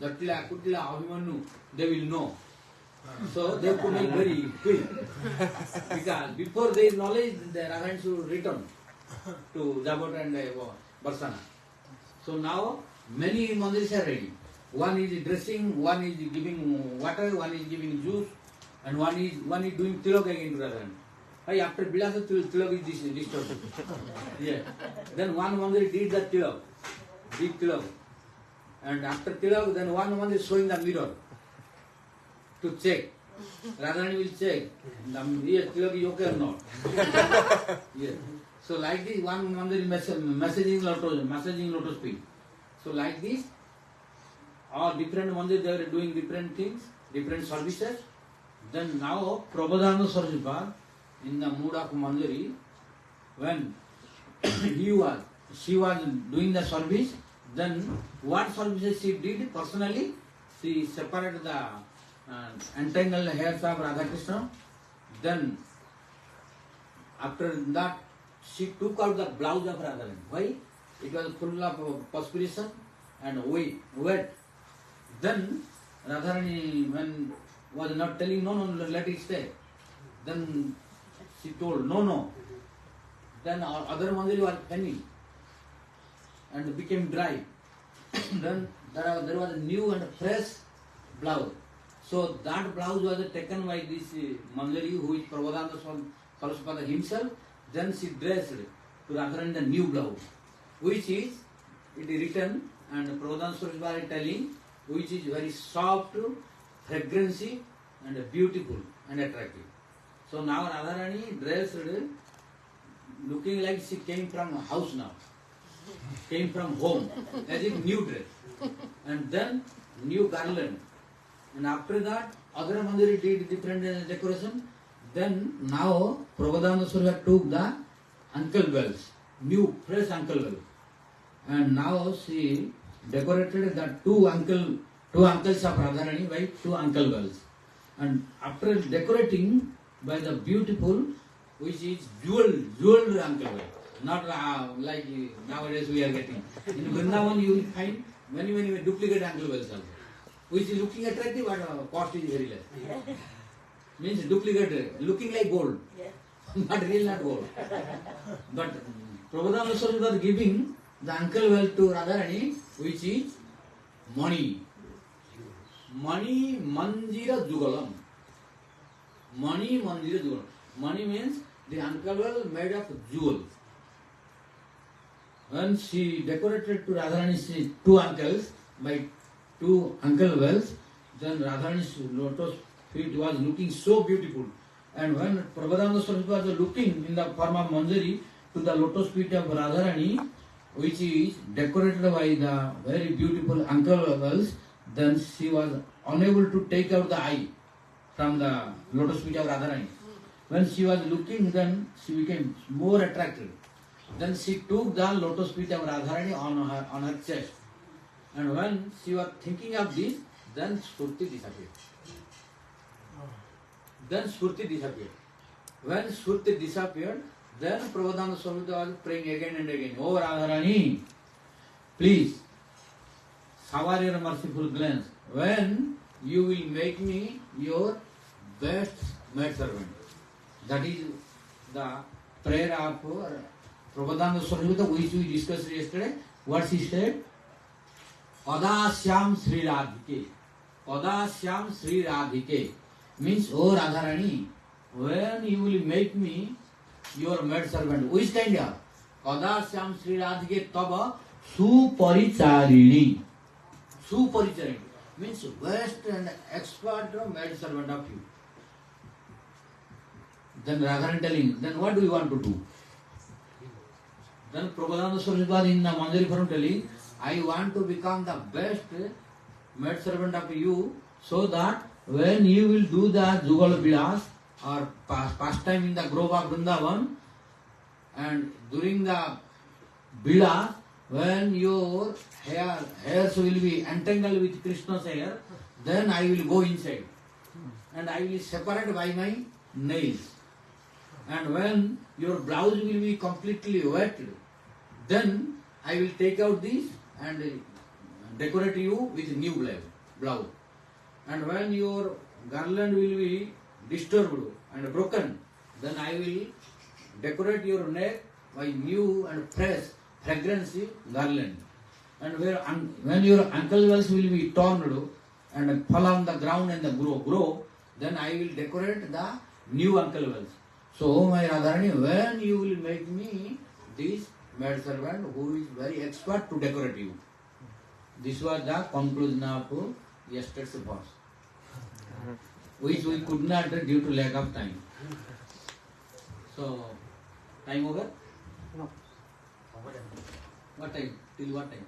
Jatila, Kutila, Abhimanyu, they will know. So they could make very quick. Because before their knowledge, the Radharani should return to Jabot and Barsana. So now many mandiris are ready. One is dressing, one is giving water, one is giving juice, and one is doing tilak again to Radharani. After Bilasa, tilak is disturbed. Yeah. Then one mandir did the tilak, big tilak. And after tilak, then one mandir is showing the mirror to check. Radharani will check, yes, tilak is okay or not. Yeah. So like this, one mandir is messaging lotus feet. So like this, all different mandirs, they were doing different things, different services. Then now Prabhupada Swarupa, in the mood of Mandiri, when she was doing the service, then what services she did personally, she separated the entangled hairs of Radha Krishna. Then after that, she took out the blouse of Radharani. Why? It was full of perspiration and wet. Then Radharani, when was not telling, no, let it stay. Then she told, no. Then other mandiri were penny and became dry. Then there was a new and fresh blouse. So that blouse was taken by this mandiri who is Prabhupada Swarupa himself. Then she dressed to Radharani the new blouse, which is written, and Prabhupada Swarupa is telling, which is very soft, fragrancy, and beautiful and attractive. So now Radharani dressed looking like she came from a house now, came from home, as if new dress, and then new garland. And after that, other mandiri did different decoration. Then now Prabhupada Swarupa took the ankle bells, new fresh ankle bells, and now she decorated the two uncles of Radharani by two ankle bells. And after decorating by the beautiful, which is jeweled ankle bell, not like nowadays we are getting. In Vrindavan you will find many duplicate ankle bells also, which is looking attractive but cost is very less. Means duplicate, looking like gold. not real, not gold. But Prabhupada Swarup was giving the uncle well to Radharani, which is money. Money manjira jugalam. Money manjira jugalam. Money means the uncle well made of jewel. When she decorated to Radharani's two uncles by two uncle wells, then Radharani's lotus feet was looking so beautiful. And when Prabhupada Swarup was looking in the form of manjari to the lotus feet of Radharani, which is decorated by the very beautiful uncle wells, then she was unable to take out the eye from the lotus feet of Radharani. When she was looking, then she became more attracted. Then she took the lotus feet of Radharani on her chest. And when she was thinking of this, then Spurti disappeared. Then Spurti disappeared. When Spurti disappeared, then Prabhupada Swarup was praying again and again, "Oh Radharani, please shower your merciful glance when you will make me your best maidservant." That is the prayer of Prabhupada Swarup, which we discussed yesterday. What she said? Padasyam Sri Radhike. Padasyam Sri Radhike means, "Oh Radharani, when you will make me your maidservant." Which kind of? Padasyam Sri Radhike tava suparicharini. Suparicharini means best and expert maidservant of you. Then Radharani telling, then what do you want to do? Then Prabhupada Swarup was in the Manjari form telling, "I want to become the best maidservant of you, so that when you will do the Jugal Vilas or pastime in the grove of Vrindavan, and during the Vilas, when your hairs will be entangled with Krishna's hair, then I will go inside and I will separate by my nails. And when your blouse will be completely wet, then I will take out this and decorate you with new blouse. And when your garland will be disturbed and broken, then I will decorate your neck by new and fresh fragrance garland. And when your ankle wells will be torn and fall on the ground and the grow, then I will decorate the new ankle wells. So, my Radharani, when you will make me this maidservant who is very expert to decorate you." This was the conclusion of yesterday's verse, which we could not do due to lack of time. So, time over? No. What time? Till what time?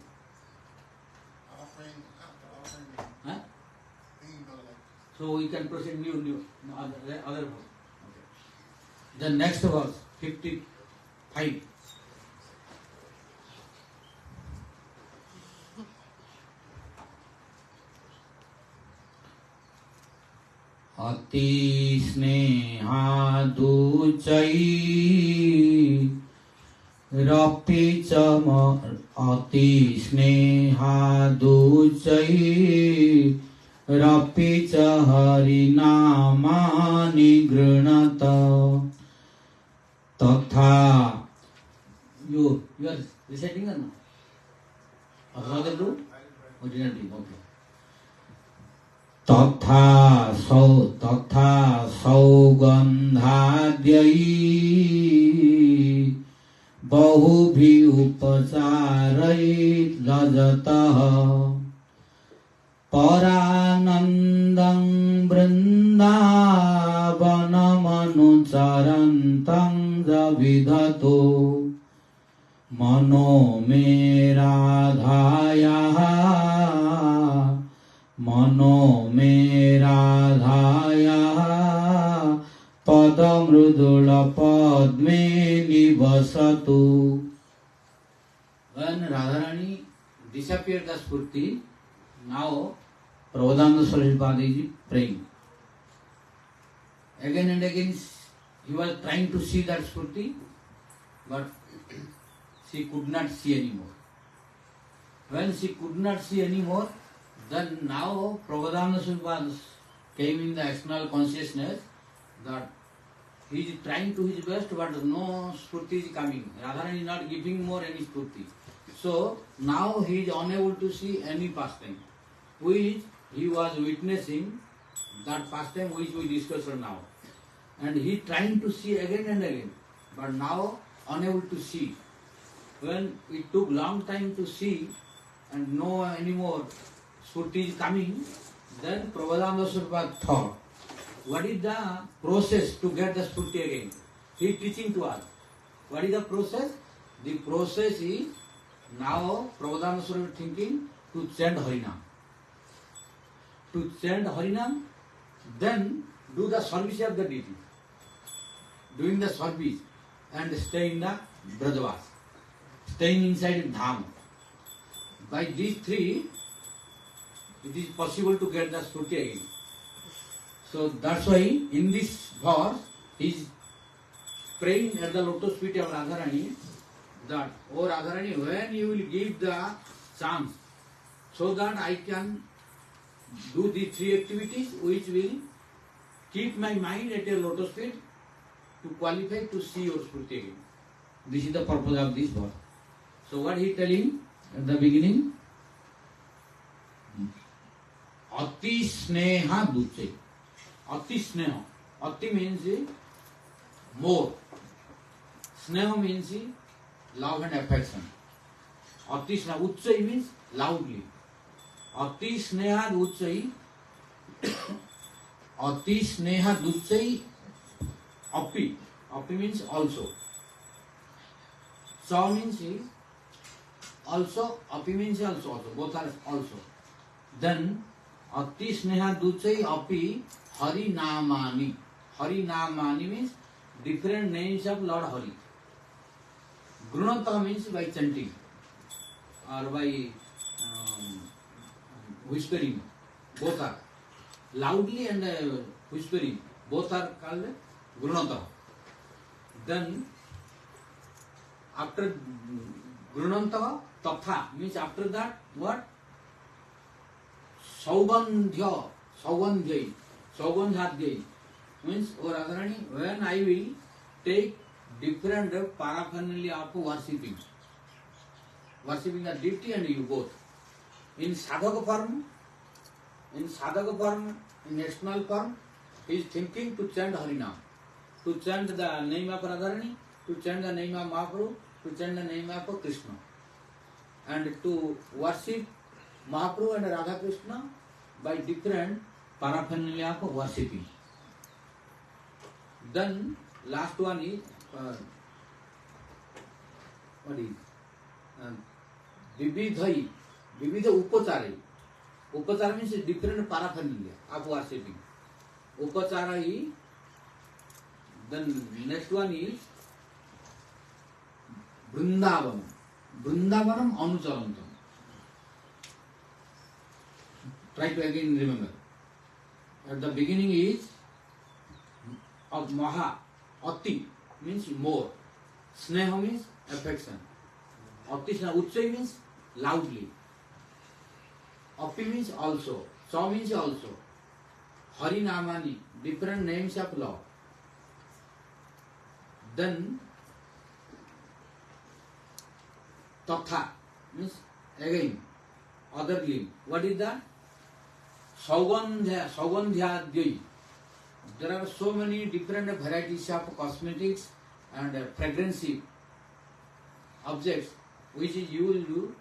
Huh? So we can proceed new other verse. Okay. The next verse, 55. अति स्नेहादुचै रपि च अति स्नेहादुचै रपि च हरिनामानि गृह्णत तथा you are reciting or no? Other do? Or didn't do? Okay. तथा सौगन्धाद्यै बहुभिः उपचारैः लजतः परानन्दं वृन्दावनमनुचरन्तं जविधतो मनो मे राधायाः पदमृदुलपद्मे निवसतु. When Radharani disappeared the Spurti, now Prabhupada Swarup is praying. Again and again he was trying to see that Spurti, but she could not see anymore. When she could not see anymore, then now Prabhupada Swarup came in the external consciousness that he is trying to his best, but no spurti is coming. Radharani is not giving more any spurti. So now he is unable to see any pastime, which he was witnessing, that pastime which we discussed now. And he trying to see again and again, but now unable to see. When it took long time to see and no anymore spurti is coming, then Prabhupada Swarup thought, what is the process to get the spurti again? He is teaching to us. What is the process? The process is now Prabhupada Swarup thinking to chant Harinam. To chant Harinam, then do the service of the deity. Doing the service and stay in the Brajavas. Staying inside Dham. By these three, it is possible to get the spurti again. So that's why in this verse, he is praying at the lotus feet of Radharani that, oh Radharani, when you will give the chance so that I can do the three activities which will keep my mind at your lotus feet to qualify to see your spurti again. This is the purpose of this verse. So what he is telling at the beginning? Ati sneha duche. Ati sneha. Ati means more. Sneha means love and affection. Ati sneha. Uchai means loudly. Ati sneha duchai. Ati sneha duchai. Api. Api means also. Sa means also. Api means also. Both are also. Then Ati sneha duchai api Hari namani. Hari namani means different names of Lord Hari. Grunata means by chanting or by whispering. Both are. Loudly and whispering. Both are called Grunata. Then after Grunanta, Tatha means after that what? Saubandhya. Saubandhyai. Saubandhyai means, oh Radharani, when I will take different paraphernalia of worshipping. Worshipping the deity and you both. In sadhaka form, in national form, he is thinking to chant Harinam. To chant the name of Radharani, to chant the name of Mahaprabhu, to chant the name of Krishna. And to worship Mahaprabhu and Radha Krishna by different paraphernalia of worshipping. Then last one is what is Vividhai. Vividha Upachara. Upachara means different paraphernalia of worshipping. Upachara is. Then next one is Vrindavanam. Vrindavanam Anucharantam. Try to again remember. At the beginning is of Maha. Ati means more. Sneha means affection. Ati sneha. Uchai means loudly. Api means also. Sa means also. Hari namani. Different names of love. Then Tatha means again otherly. What is that? Saugandhyadhyai. There are so many different varieties of cosmetics and fragrance objects which you will do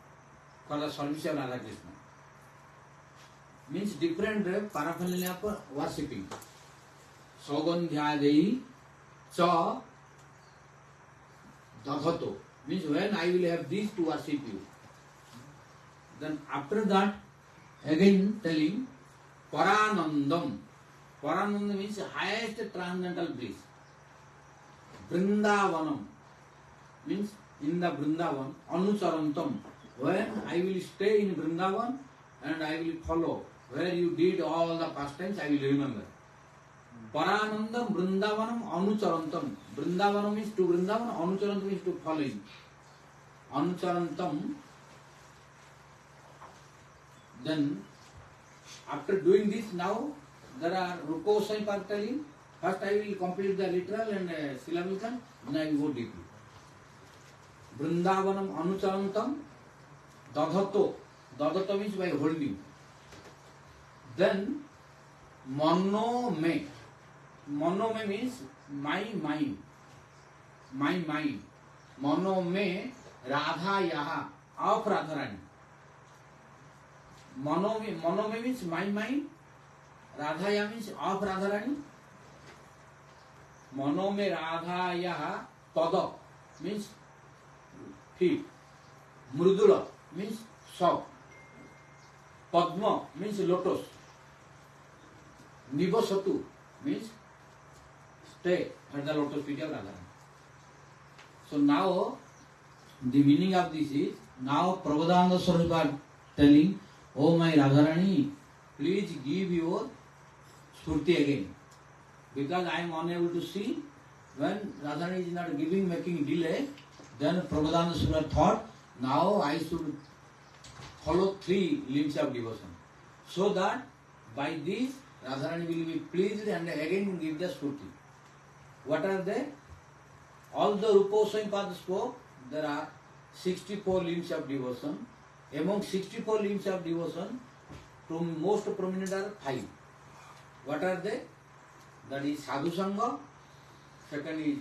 for the service of Radha Krishna. Means different paraphernalia for worshipping. Saugandhyadhyai cha Dadhato means when I will have these to worship you. Then after that, again telling Paranandam. Paranandam means highest transcendental bliss. Vrindavanam means in the Vrindavan. Anucharantam. When I will stay in Vrindavan and I will follow where you did all the pastimes, I will remember. Paranandam Vrindavanam Anucharantam. Vrindavanam means to Vrindavan, Anucharantam means to following. Anucharantam. Then after doing this now, there are Rupa Goswami are telling First I will complete the literal and syllabical, then I will go deeply. Vrindavanam anucharantam dadhato. Dadhato means by holding. Then mano me. Mano me means my mind. My mind. Mano me radha yaha. Of Radharani. Mano me means my mind. Radhaya means of Radharani. Mano me radhaya pada means feet. Mrudula means soft. Padma means lotus. Nivasatu means stay at the lotus feet of Radharani. So now the meaning of this is, now Prabodhananda Swarup are telling, oh my Radharani, please give your Surti again. Because I am unable to see, when Radharani is not giving, making delay, then Prabodhananda Swarup thought, now I should follow 3 limbs of devotion. So that by this Radharani will be pleased and again give the Surti. What are they? All the Rupa Goswami spoke, there are 64 limbs of devotion. Among 64 limbs of devotion, most prominent are 5. What are they? That is Sadhu Sangha, second is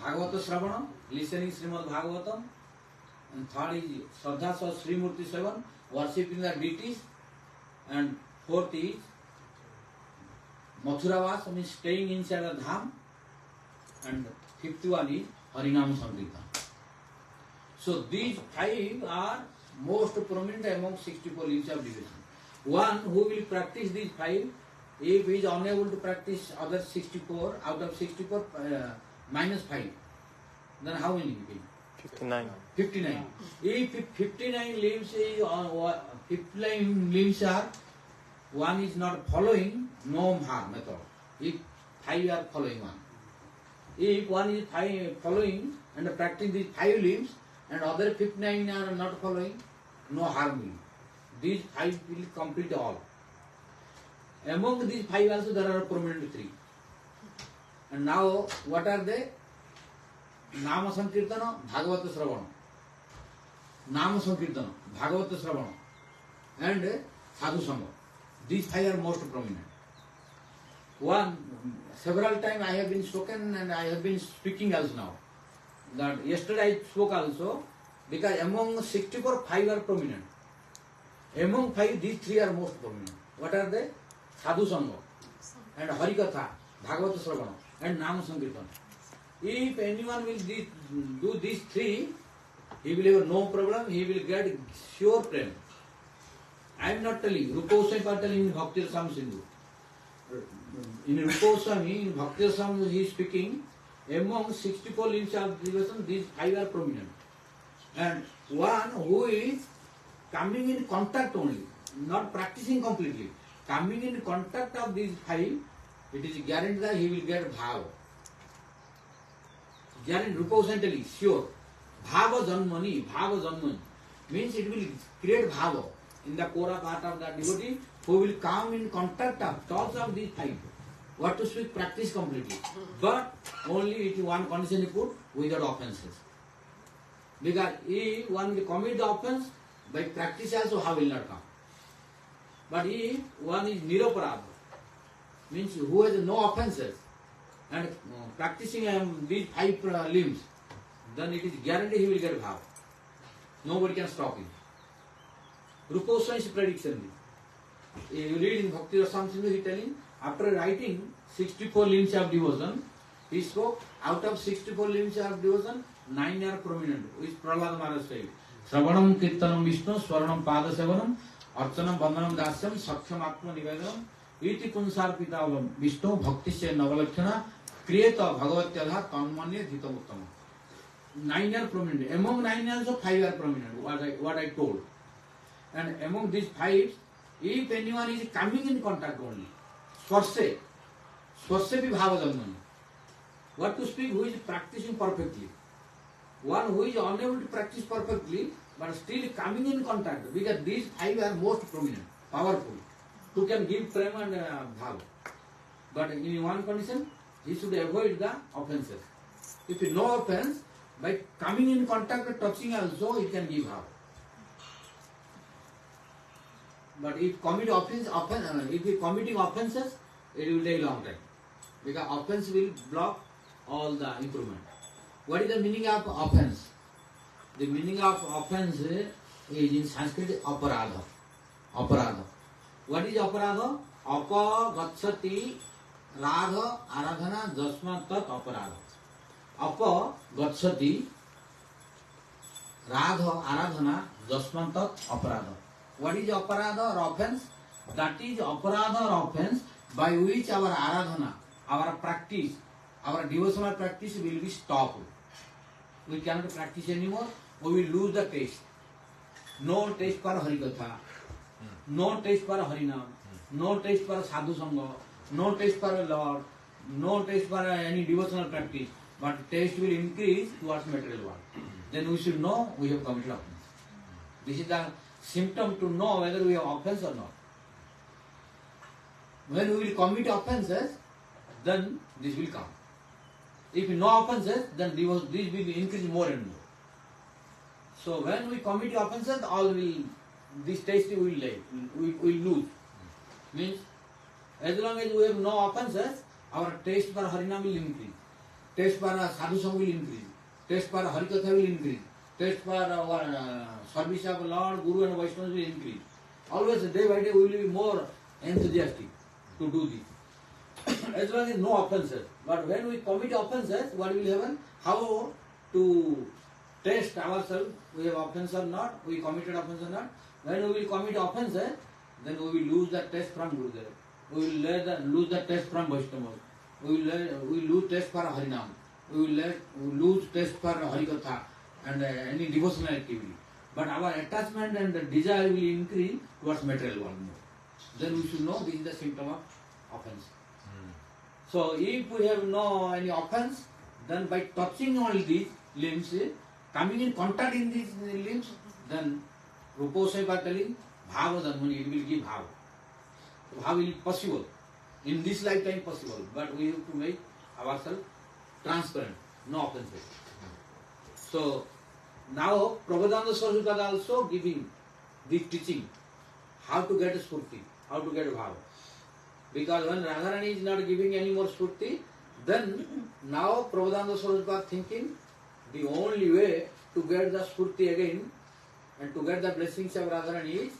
Bhagavata Sravana, listening Srimad Bhagavatam, and third is Shraddha Sah Sri Murti Sevan, worshipping the deities, and fourth is Mathuravas, means staying inside the Dham, and fifth one is Harinam Sankirtan. So these 5 are most prominent among 64 limbs of devotion. One who will practice these 5, if he is unable to practice other 64, out of 64 minus 5, then how many will be? 59. 59. If 59 limbs is 59 limbs are, one is not following, no harm at all. If 5 are following one. If one is following and practicing these 5 limbs, and other 59 are not following, no harm will. These 5 will complete all. Among these 5 also there are prominent 3. And now what are they? Nama Sankirtana, Bhagavata Sravana. Nama Sankirtana, Bhagavata Sravana, and Sadhu Sangha. These 5 are most prominent. Several times I have been spoken and I have been speaking also now. That yesterday I spoke also, because among 64, 5 are prominent. Among 5, these 3 are most prominent. What are they? Sadhu Sangha, and Harikatha, Bhagavata Sravana, and Nama Sankirtan. If anyone will do these 3, he will have no problem, he will get sure prem. I am not telling, Rupa Goswami are telling in Bhakti Rasam Sindhu. In Rupa Goswami, in Bhakti Rasam he is speaking, among 64 limbs of devotion, these 5 are prominent. And one who is coming in contact only, not practicing completely, coming in contact of these 5, it is guaranteed that he will get bhava. Guaranteed, Rupa Goswami telling, sure. Bhava janmani, means it will create bhava in the core part of the devotee who will come in contact of thoughts of these 5. What to speak, practice completely. But only it is one condition he put, without offenses. Because if one will commit the offense, by practice also how will not come. But if one is niraparad, means who has no offenses, and practicing these 5 limbs, then it is guaranteed he will get bhava. Nobody can stop him. Rupa Goswami's prediction. You read in Bhakti Rasam Sindhu, he is telling, after writing 64 limbs of devotion, he spoke, out of 64 limbs of devotion, 9 are prominent, which Prahlad Maharaj said. Sravanam Kirtanam Vishnu, Swaranam Pada Sevanam, Archanam Bandhanam Dasyam, Saksham Atma Nivedanam, Iti Punsar Pitavam, Vishnu, Bhakti Se Navalakshana, Kriyata Bhagavatyadha, Tanmanya Dhita Uttama. 9 are prominent. Among 9 also 5 are prominent, what I told. And among these 5, if anyone is coming in contact only, Swarse bhi bhava janmani. What to speak, who is practicing perfectly. One who is unable to practice perfectly, but still coming in contact, because these 5 are most prominent, powerful, who can give prema and bhava. But in one condition, he should avoid the offenses. If he no offense, by coming in contact with touching also, he can give bhava. But if commit if he committing offenses, it will take long time. Because offense will block all the improvement. What is the meaning of offense? The meaning of offense is in Sanskrit aparadha. Aparadha. What is aparadha? Apa gacchati radha aradhana jasma tat aparadha. Apa gacchati radha aradhana jasma tat aparadha. What is aparadha or offense? That is aparadha or offense by which our aradhana, our practice, our devotional practice will be stopped. We cannot practice anymore. We will lose the taste. No taste for Harikatha, no taste for Harinam, no taste for Sadhu Sangha, no taste for Lord, no taste for any devotional practice. But taste will increase towards material world. Then we should know we have committed offense. This is the symptom to know whether we have offense or not. When we will commit offenses, then this will come. If no offenses, then this will increase more and more. So when we commit offenses, this taste will lose. Means, as long as we have no offenses, our taste for Harinam will increase. Taste for Sadhu Sangha will increase. Taste for Harikatha will increase. Taste for service of Lord, Guru and Vaishnavas will increase. Always day by day we will be more enthusiastic to do this. As long as no offenses. But when we commit offenses, what will happen? How to test ourselves, we have offense or not, we committed offense or not. When we will commit offenses, then we will lose the test from Gurudev. We will lose the test from Vaishnava. We will lose test for Harinam. We will lose test for Harikatha and any devotional activity. But our attachment and the desire will increase towards material world more. Then we should know this is the symptom of offense. So if we have no any offense, then by touching all these limbs, coming in contact in these limbs, then Ruposai by telling bhava dharmani, it will give bhava. Bhava will be possible. In this lifetime possible, but we have to make ourselves transparent, no offenses. So now Prabhupada Swarup is also giving this teaching, how to get spurti, how to get bhava. Because when Radharani is not giving any more spurti, then now Prabhupada Swarup is thinking the only way to get the spurti again and to get the blessings of Radharani is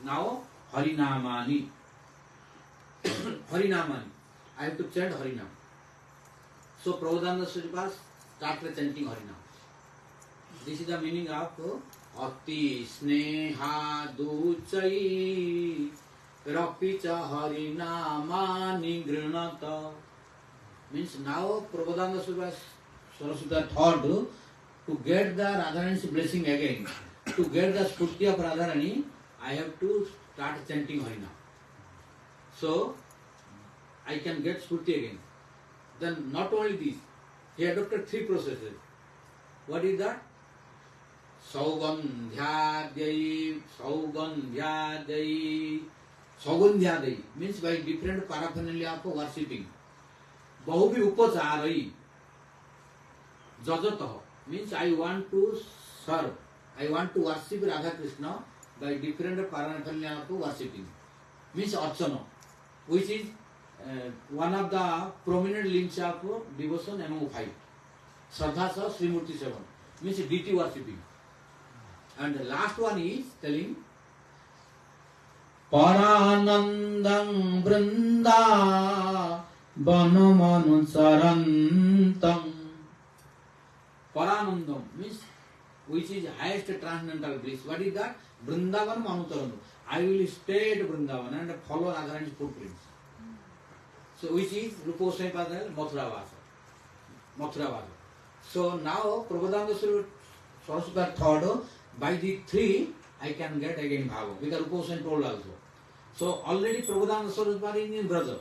now Harinamani. Harinamani. I have to chant Harinam. So Prabhupada Swarup started chanting Harinam. This is the meaning of Ati Sneha Duchai Rapicha Harinamani Granata. Means now Prabhupada Swarup thought to get the Radharani's blessing again. To get the spurti of Radharani, I have to start chanting Harinam. So I can get spurti again. Then not only this, he adopted 3 processes. What is that? Saugandhyadai, Saugandhyadai. Saugandhyadai means by different paraphernalia of worshipping. Bahubhi upacharai. Jajataha means I want to serve. I want to worship Radha Krishna by different paraphernalia of worshipping. Means archana, which is one of the prominent links of devotion among 5. Shraddha Sa Srimurti Sevan means deity worshipping. And the last one is telling Paranandam Vrinda Banamanu Sarantam. Paranandam means which is highest transcendental bliss. What is that? Vrindavan Manutarandu. I will stay at Vrindavan and follow Radharani's footprints. So which is Ruposai Padal Mathura Vasa. So now Prabhupada Swarup thought by the 3 I can get again bhava. Because Ruposai told also. So already Prabhupada Swarup is in Braja.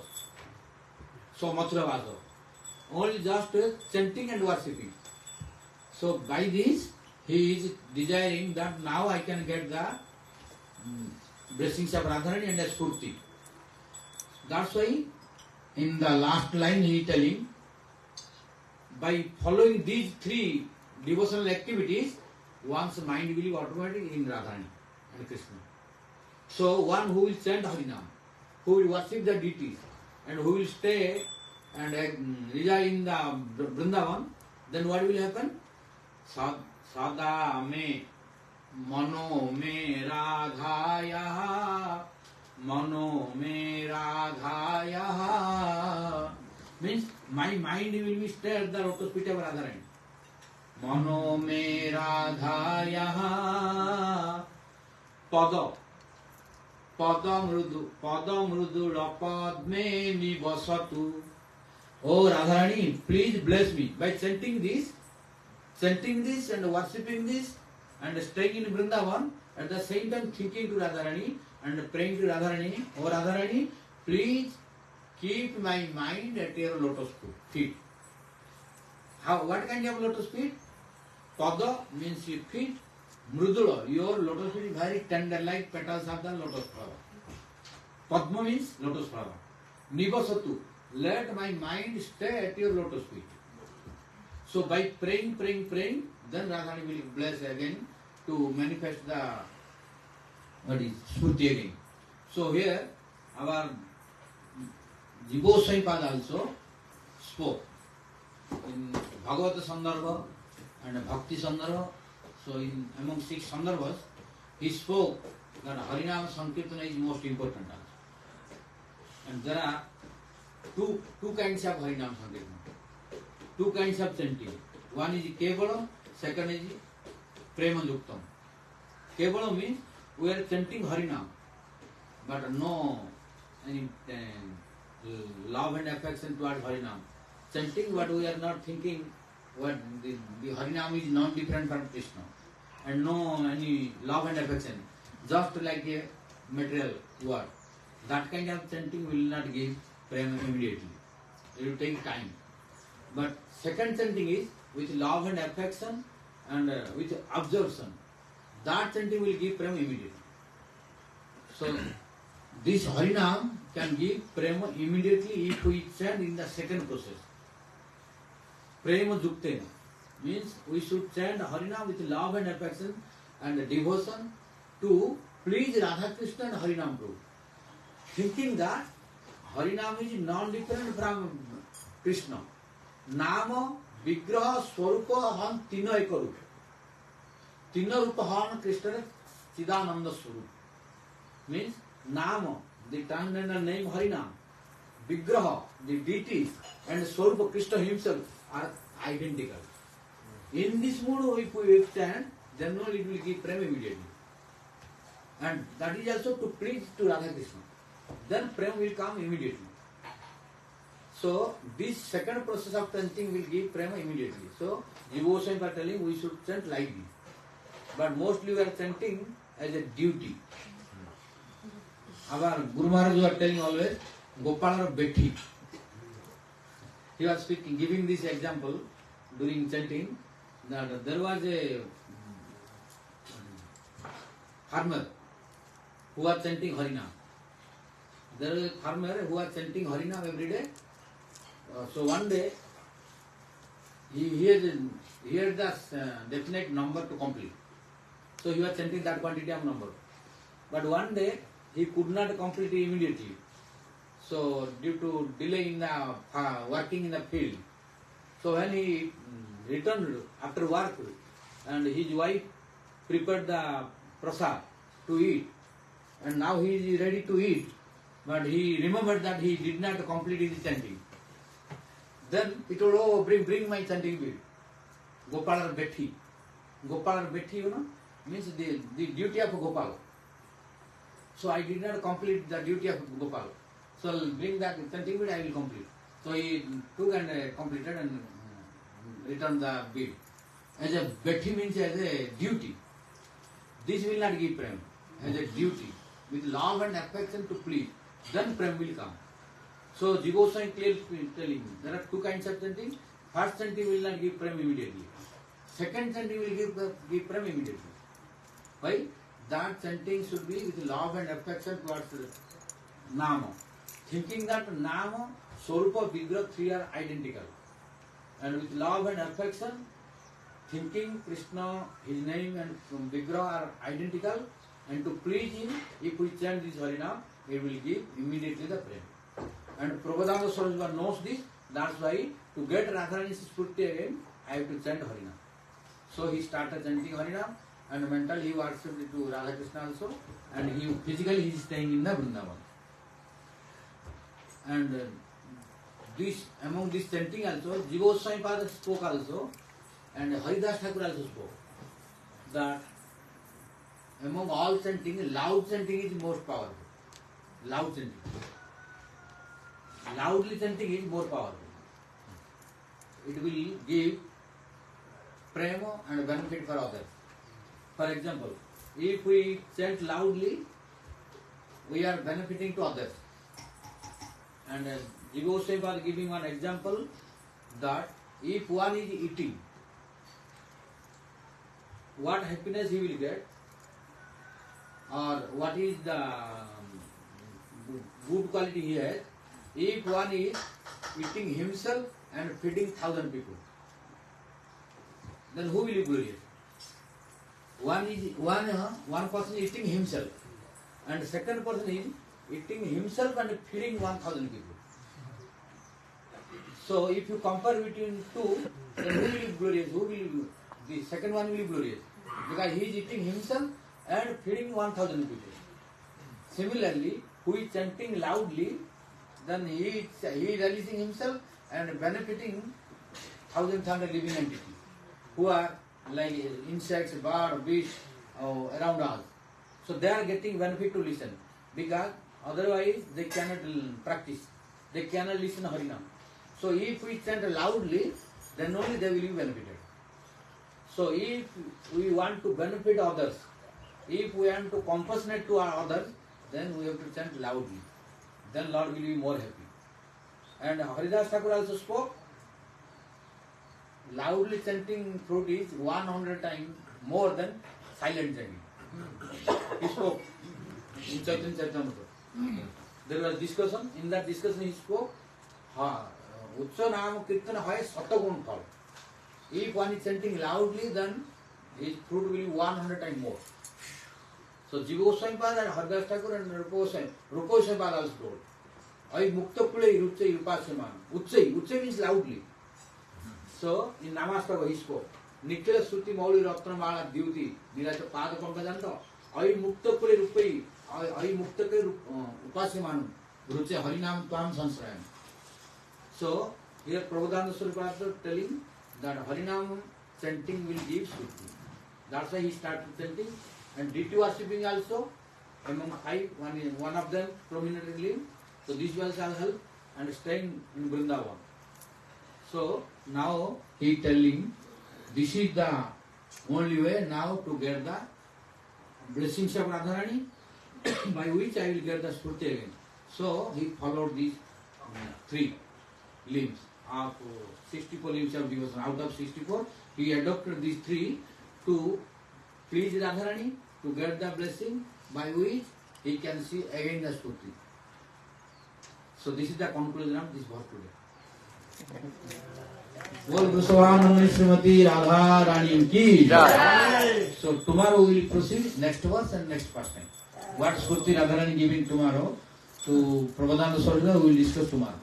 So Mathura Vasa. Only just chanting and worshipping. So by this he is desiring that now I can get the blessings of Radharani and the spurti. That's why in the last line he is telling, by following these three devotional activities, one's mind will be automatic in Radharani and Krishna. So one who will chant Harinam, who will worship the deities, and who will stay and reside in the Vrindavan, then what will happen? Sada me mano me radhaya, mano me radhaya. Means my mind will be stay at the lotus feet of Radharani. Mano me radhaya pada mrudu rapadme nivasatu. Oh Radharani, please bless me by chanting this and worshipping this and staying in Vrindavan, at the same time thinking to Radharani and praying to Radharani. Oh Radharani, please keep my mind at your lotus feet. What kind of lotus feet? Pada means your feet. Mrudula, your lotus feet is very tender like petals of the lotus flower. Padma means lotus flower. Nivasatu, let my mind stay at your lotus feet. So by praying, then Radharani will bless again to manifest the Smriti again. So here our Jivosai Pada also spoke in Bhagavata Sandarbha and Bhakti Sandarbha. So among 6 Sandarbhas, he spoke that Harinam Sankirtana is most important also. And there are two kinds of Harinam Sankirtana, 2 kinds of chanting. One is Kevalam, second is Premaduktam. Kevalam means we are chanting Harinam, but no any love and affection towards Harinam. Chanting what we are not thinking, what the Harinam is non-different from Krishna, and no any love and affection, just like a material word. That kind of chanting will not give prema immediately. It will take time. But second chanting is with love and affection and with absorption. That chanting will give prema immediately. So this Harinam can give prema immediately if we chant in the second process. Prema Juktena means we should chant Harinam with love and affection and devotion to please Radha Krishna and Harinam Prabhu. Thinking that Harinam is non-different from Krishna. Nama, Vigraha, Swarupa, Han, Tina Ekarupa. Tina Rupa Han, Krishna, Chidananda Swarup. Means Nama, the transcendental name Harinam, Vigraha, the deities, and Swarupa, Krishna himself are identical. In this mode, if we stand, then only it will give prema immediately. And that is also to please to Radha Krishna. Then prema will come immediately. So this second process of chanting will give prema immediately. So devotion are telling we should chant like this. But mostly we are chanting as a duty. Our Guru Maharaj was telling always, Gopala Beti. He was speaking, giving this example during chanting, that there was a farmer who was chanting Harinam. There was a farmer who was chanting Harinam every day. So one day, he had the definite number to complete. So he was chanting that quantity of number. But one day, he could not complete it immediately. So due to delay in the working in the field. So when he returned after work, and his wife prepared the prasad to eat, and now he is ready to eat, but he remembered that he did not complete his chanting. Then he told, oh, bring my chanting bill. Gopala Beti. Gopala Beti, you know, means the duty of Gopala. So I did not complete the duty of Gopala. So I'll bring that chanting bill, I will complete. So he took and completed and returned the bill. As a Beti means as a duty. This will not give prem. As a duty. With love and affection to please. Then prem will come. So Jivosai clearly telling there are 2 kinds of chanting. First chanting will not give prem immediately. Second chanting will give prem immediately. Why? That chanting should be with love and affection towards Nama. Thinking that Nama Swarupa, Vigraha, three are identical. And with love and affection, thinking Krishna, his name and Vigraha are identical, and to please him, if we chant this Harinam, he will give immediately the prema. And Prabhupada Saraswati knows this, that's why to get Radharani's Spurti again, I have to chant Harinam. So he started chanting Harinam, and mentally he worshipped to Radha Krishna also, and he physically he is staying in the Vrindavan. And this among this chanting also, Jiva Goswami Pada spoke also, and Haridas Thakur also spoke that among all chanting, loud chanting is most powerful. Loud chanting. Loudly chanting is more powerful. It will give prema and benefit for others. For example, if we chant loudly, we are benefiting to others. And Jiva Goswami was giving one example that if one is eating, what happiness he will get, or what is the good quality he has, if one is eating himself and feeding 1,000 people, then who will be glorious? One person is eating himself, and the second person is eating himself and feeding 1,000 people. So if you compare between two, then who will be glorious? The second one will be glorious, because he is eating himself and feeding 1,000 people. Similarly, who is chanting loudly, then he is releasing himself and benefiting 1,000 living entities who are like insects, birds, beasts around us. So they are getting benefit to listen, because otherwise they cannot practice, they cannot listen Harinam. So if we chant loudly, then only they will be benefited. So if we want to benefit others, if we want to compassionate to our others, then we have to chant loudly. Then Lord will be more happy. And Haridas Thakur also spoke, loudly chanting fruit is 100 times more than silent chanting. He spoke in Chaitanya Charitamrita. There was discussion. In that discussion he spoke, Utsa Nama Kirtana Hai Satagun Phal. If one is chanting loudly, then his fruit will be 100 times more. So Jiva Goswami Pada and Haridas Thakur and Rupa Goswami Pada also told, Ai Mukta Pule Ruchai Rupaseman. Utsai means loudly. So in Namastava he spoke, Nikila Suti Mauli Ratna Mala Dyuti, Niracha Pada Pankajanta, Ai Mukta Pule Rupai, Ai Mukta Pule Rupaseman, Ruchai Harinam Tam Sansrayan. So here Prabhupada Swarup telling that Harinam chanting will give Suti. That's why he started chanting. And deity worshipping also, among five, one of them prominently. So this will shall help and staying in Vrindavan. So now he telling, this is the only way now to get the blessings of Radharani, by which I will get the Spurti again. So he followed these three limbs of 64 limbs of devotion. Out of 64, he adopted these three to please Radharani, to get the blessing by which he can see again the Spurti. So this is the conclusion of this verse today. Bol Goswami Srimati Radha Rani ki jai. So tomorrow we will proceed next verse and next pastime. What Spurti Radharani giving tomorrow to Prabhupada Saraswati we will discuss tomorrow.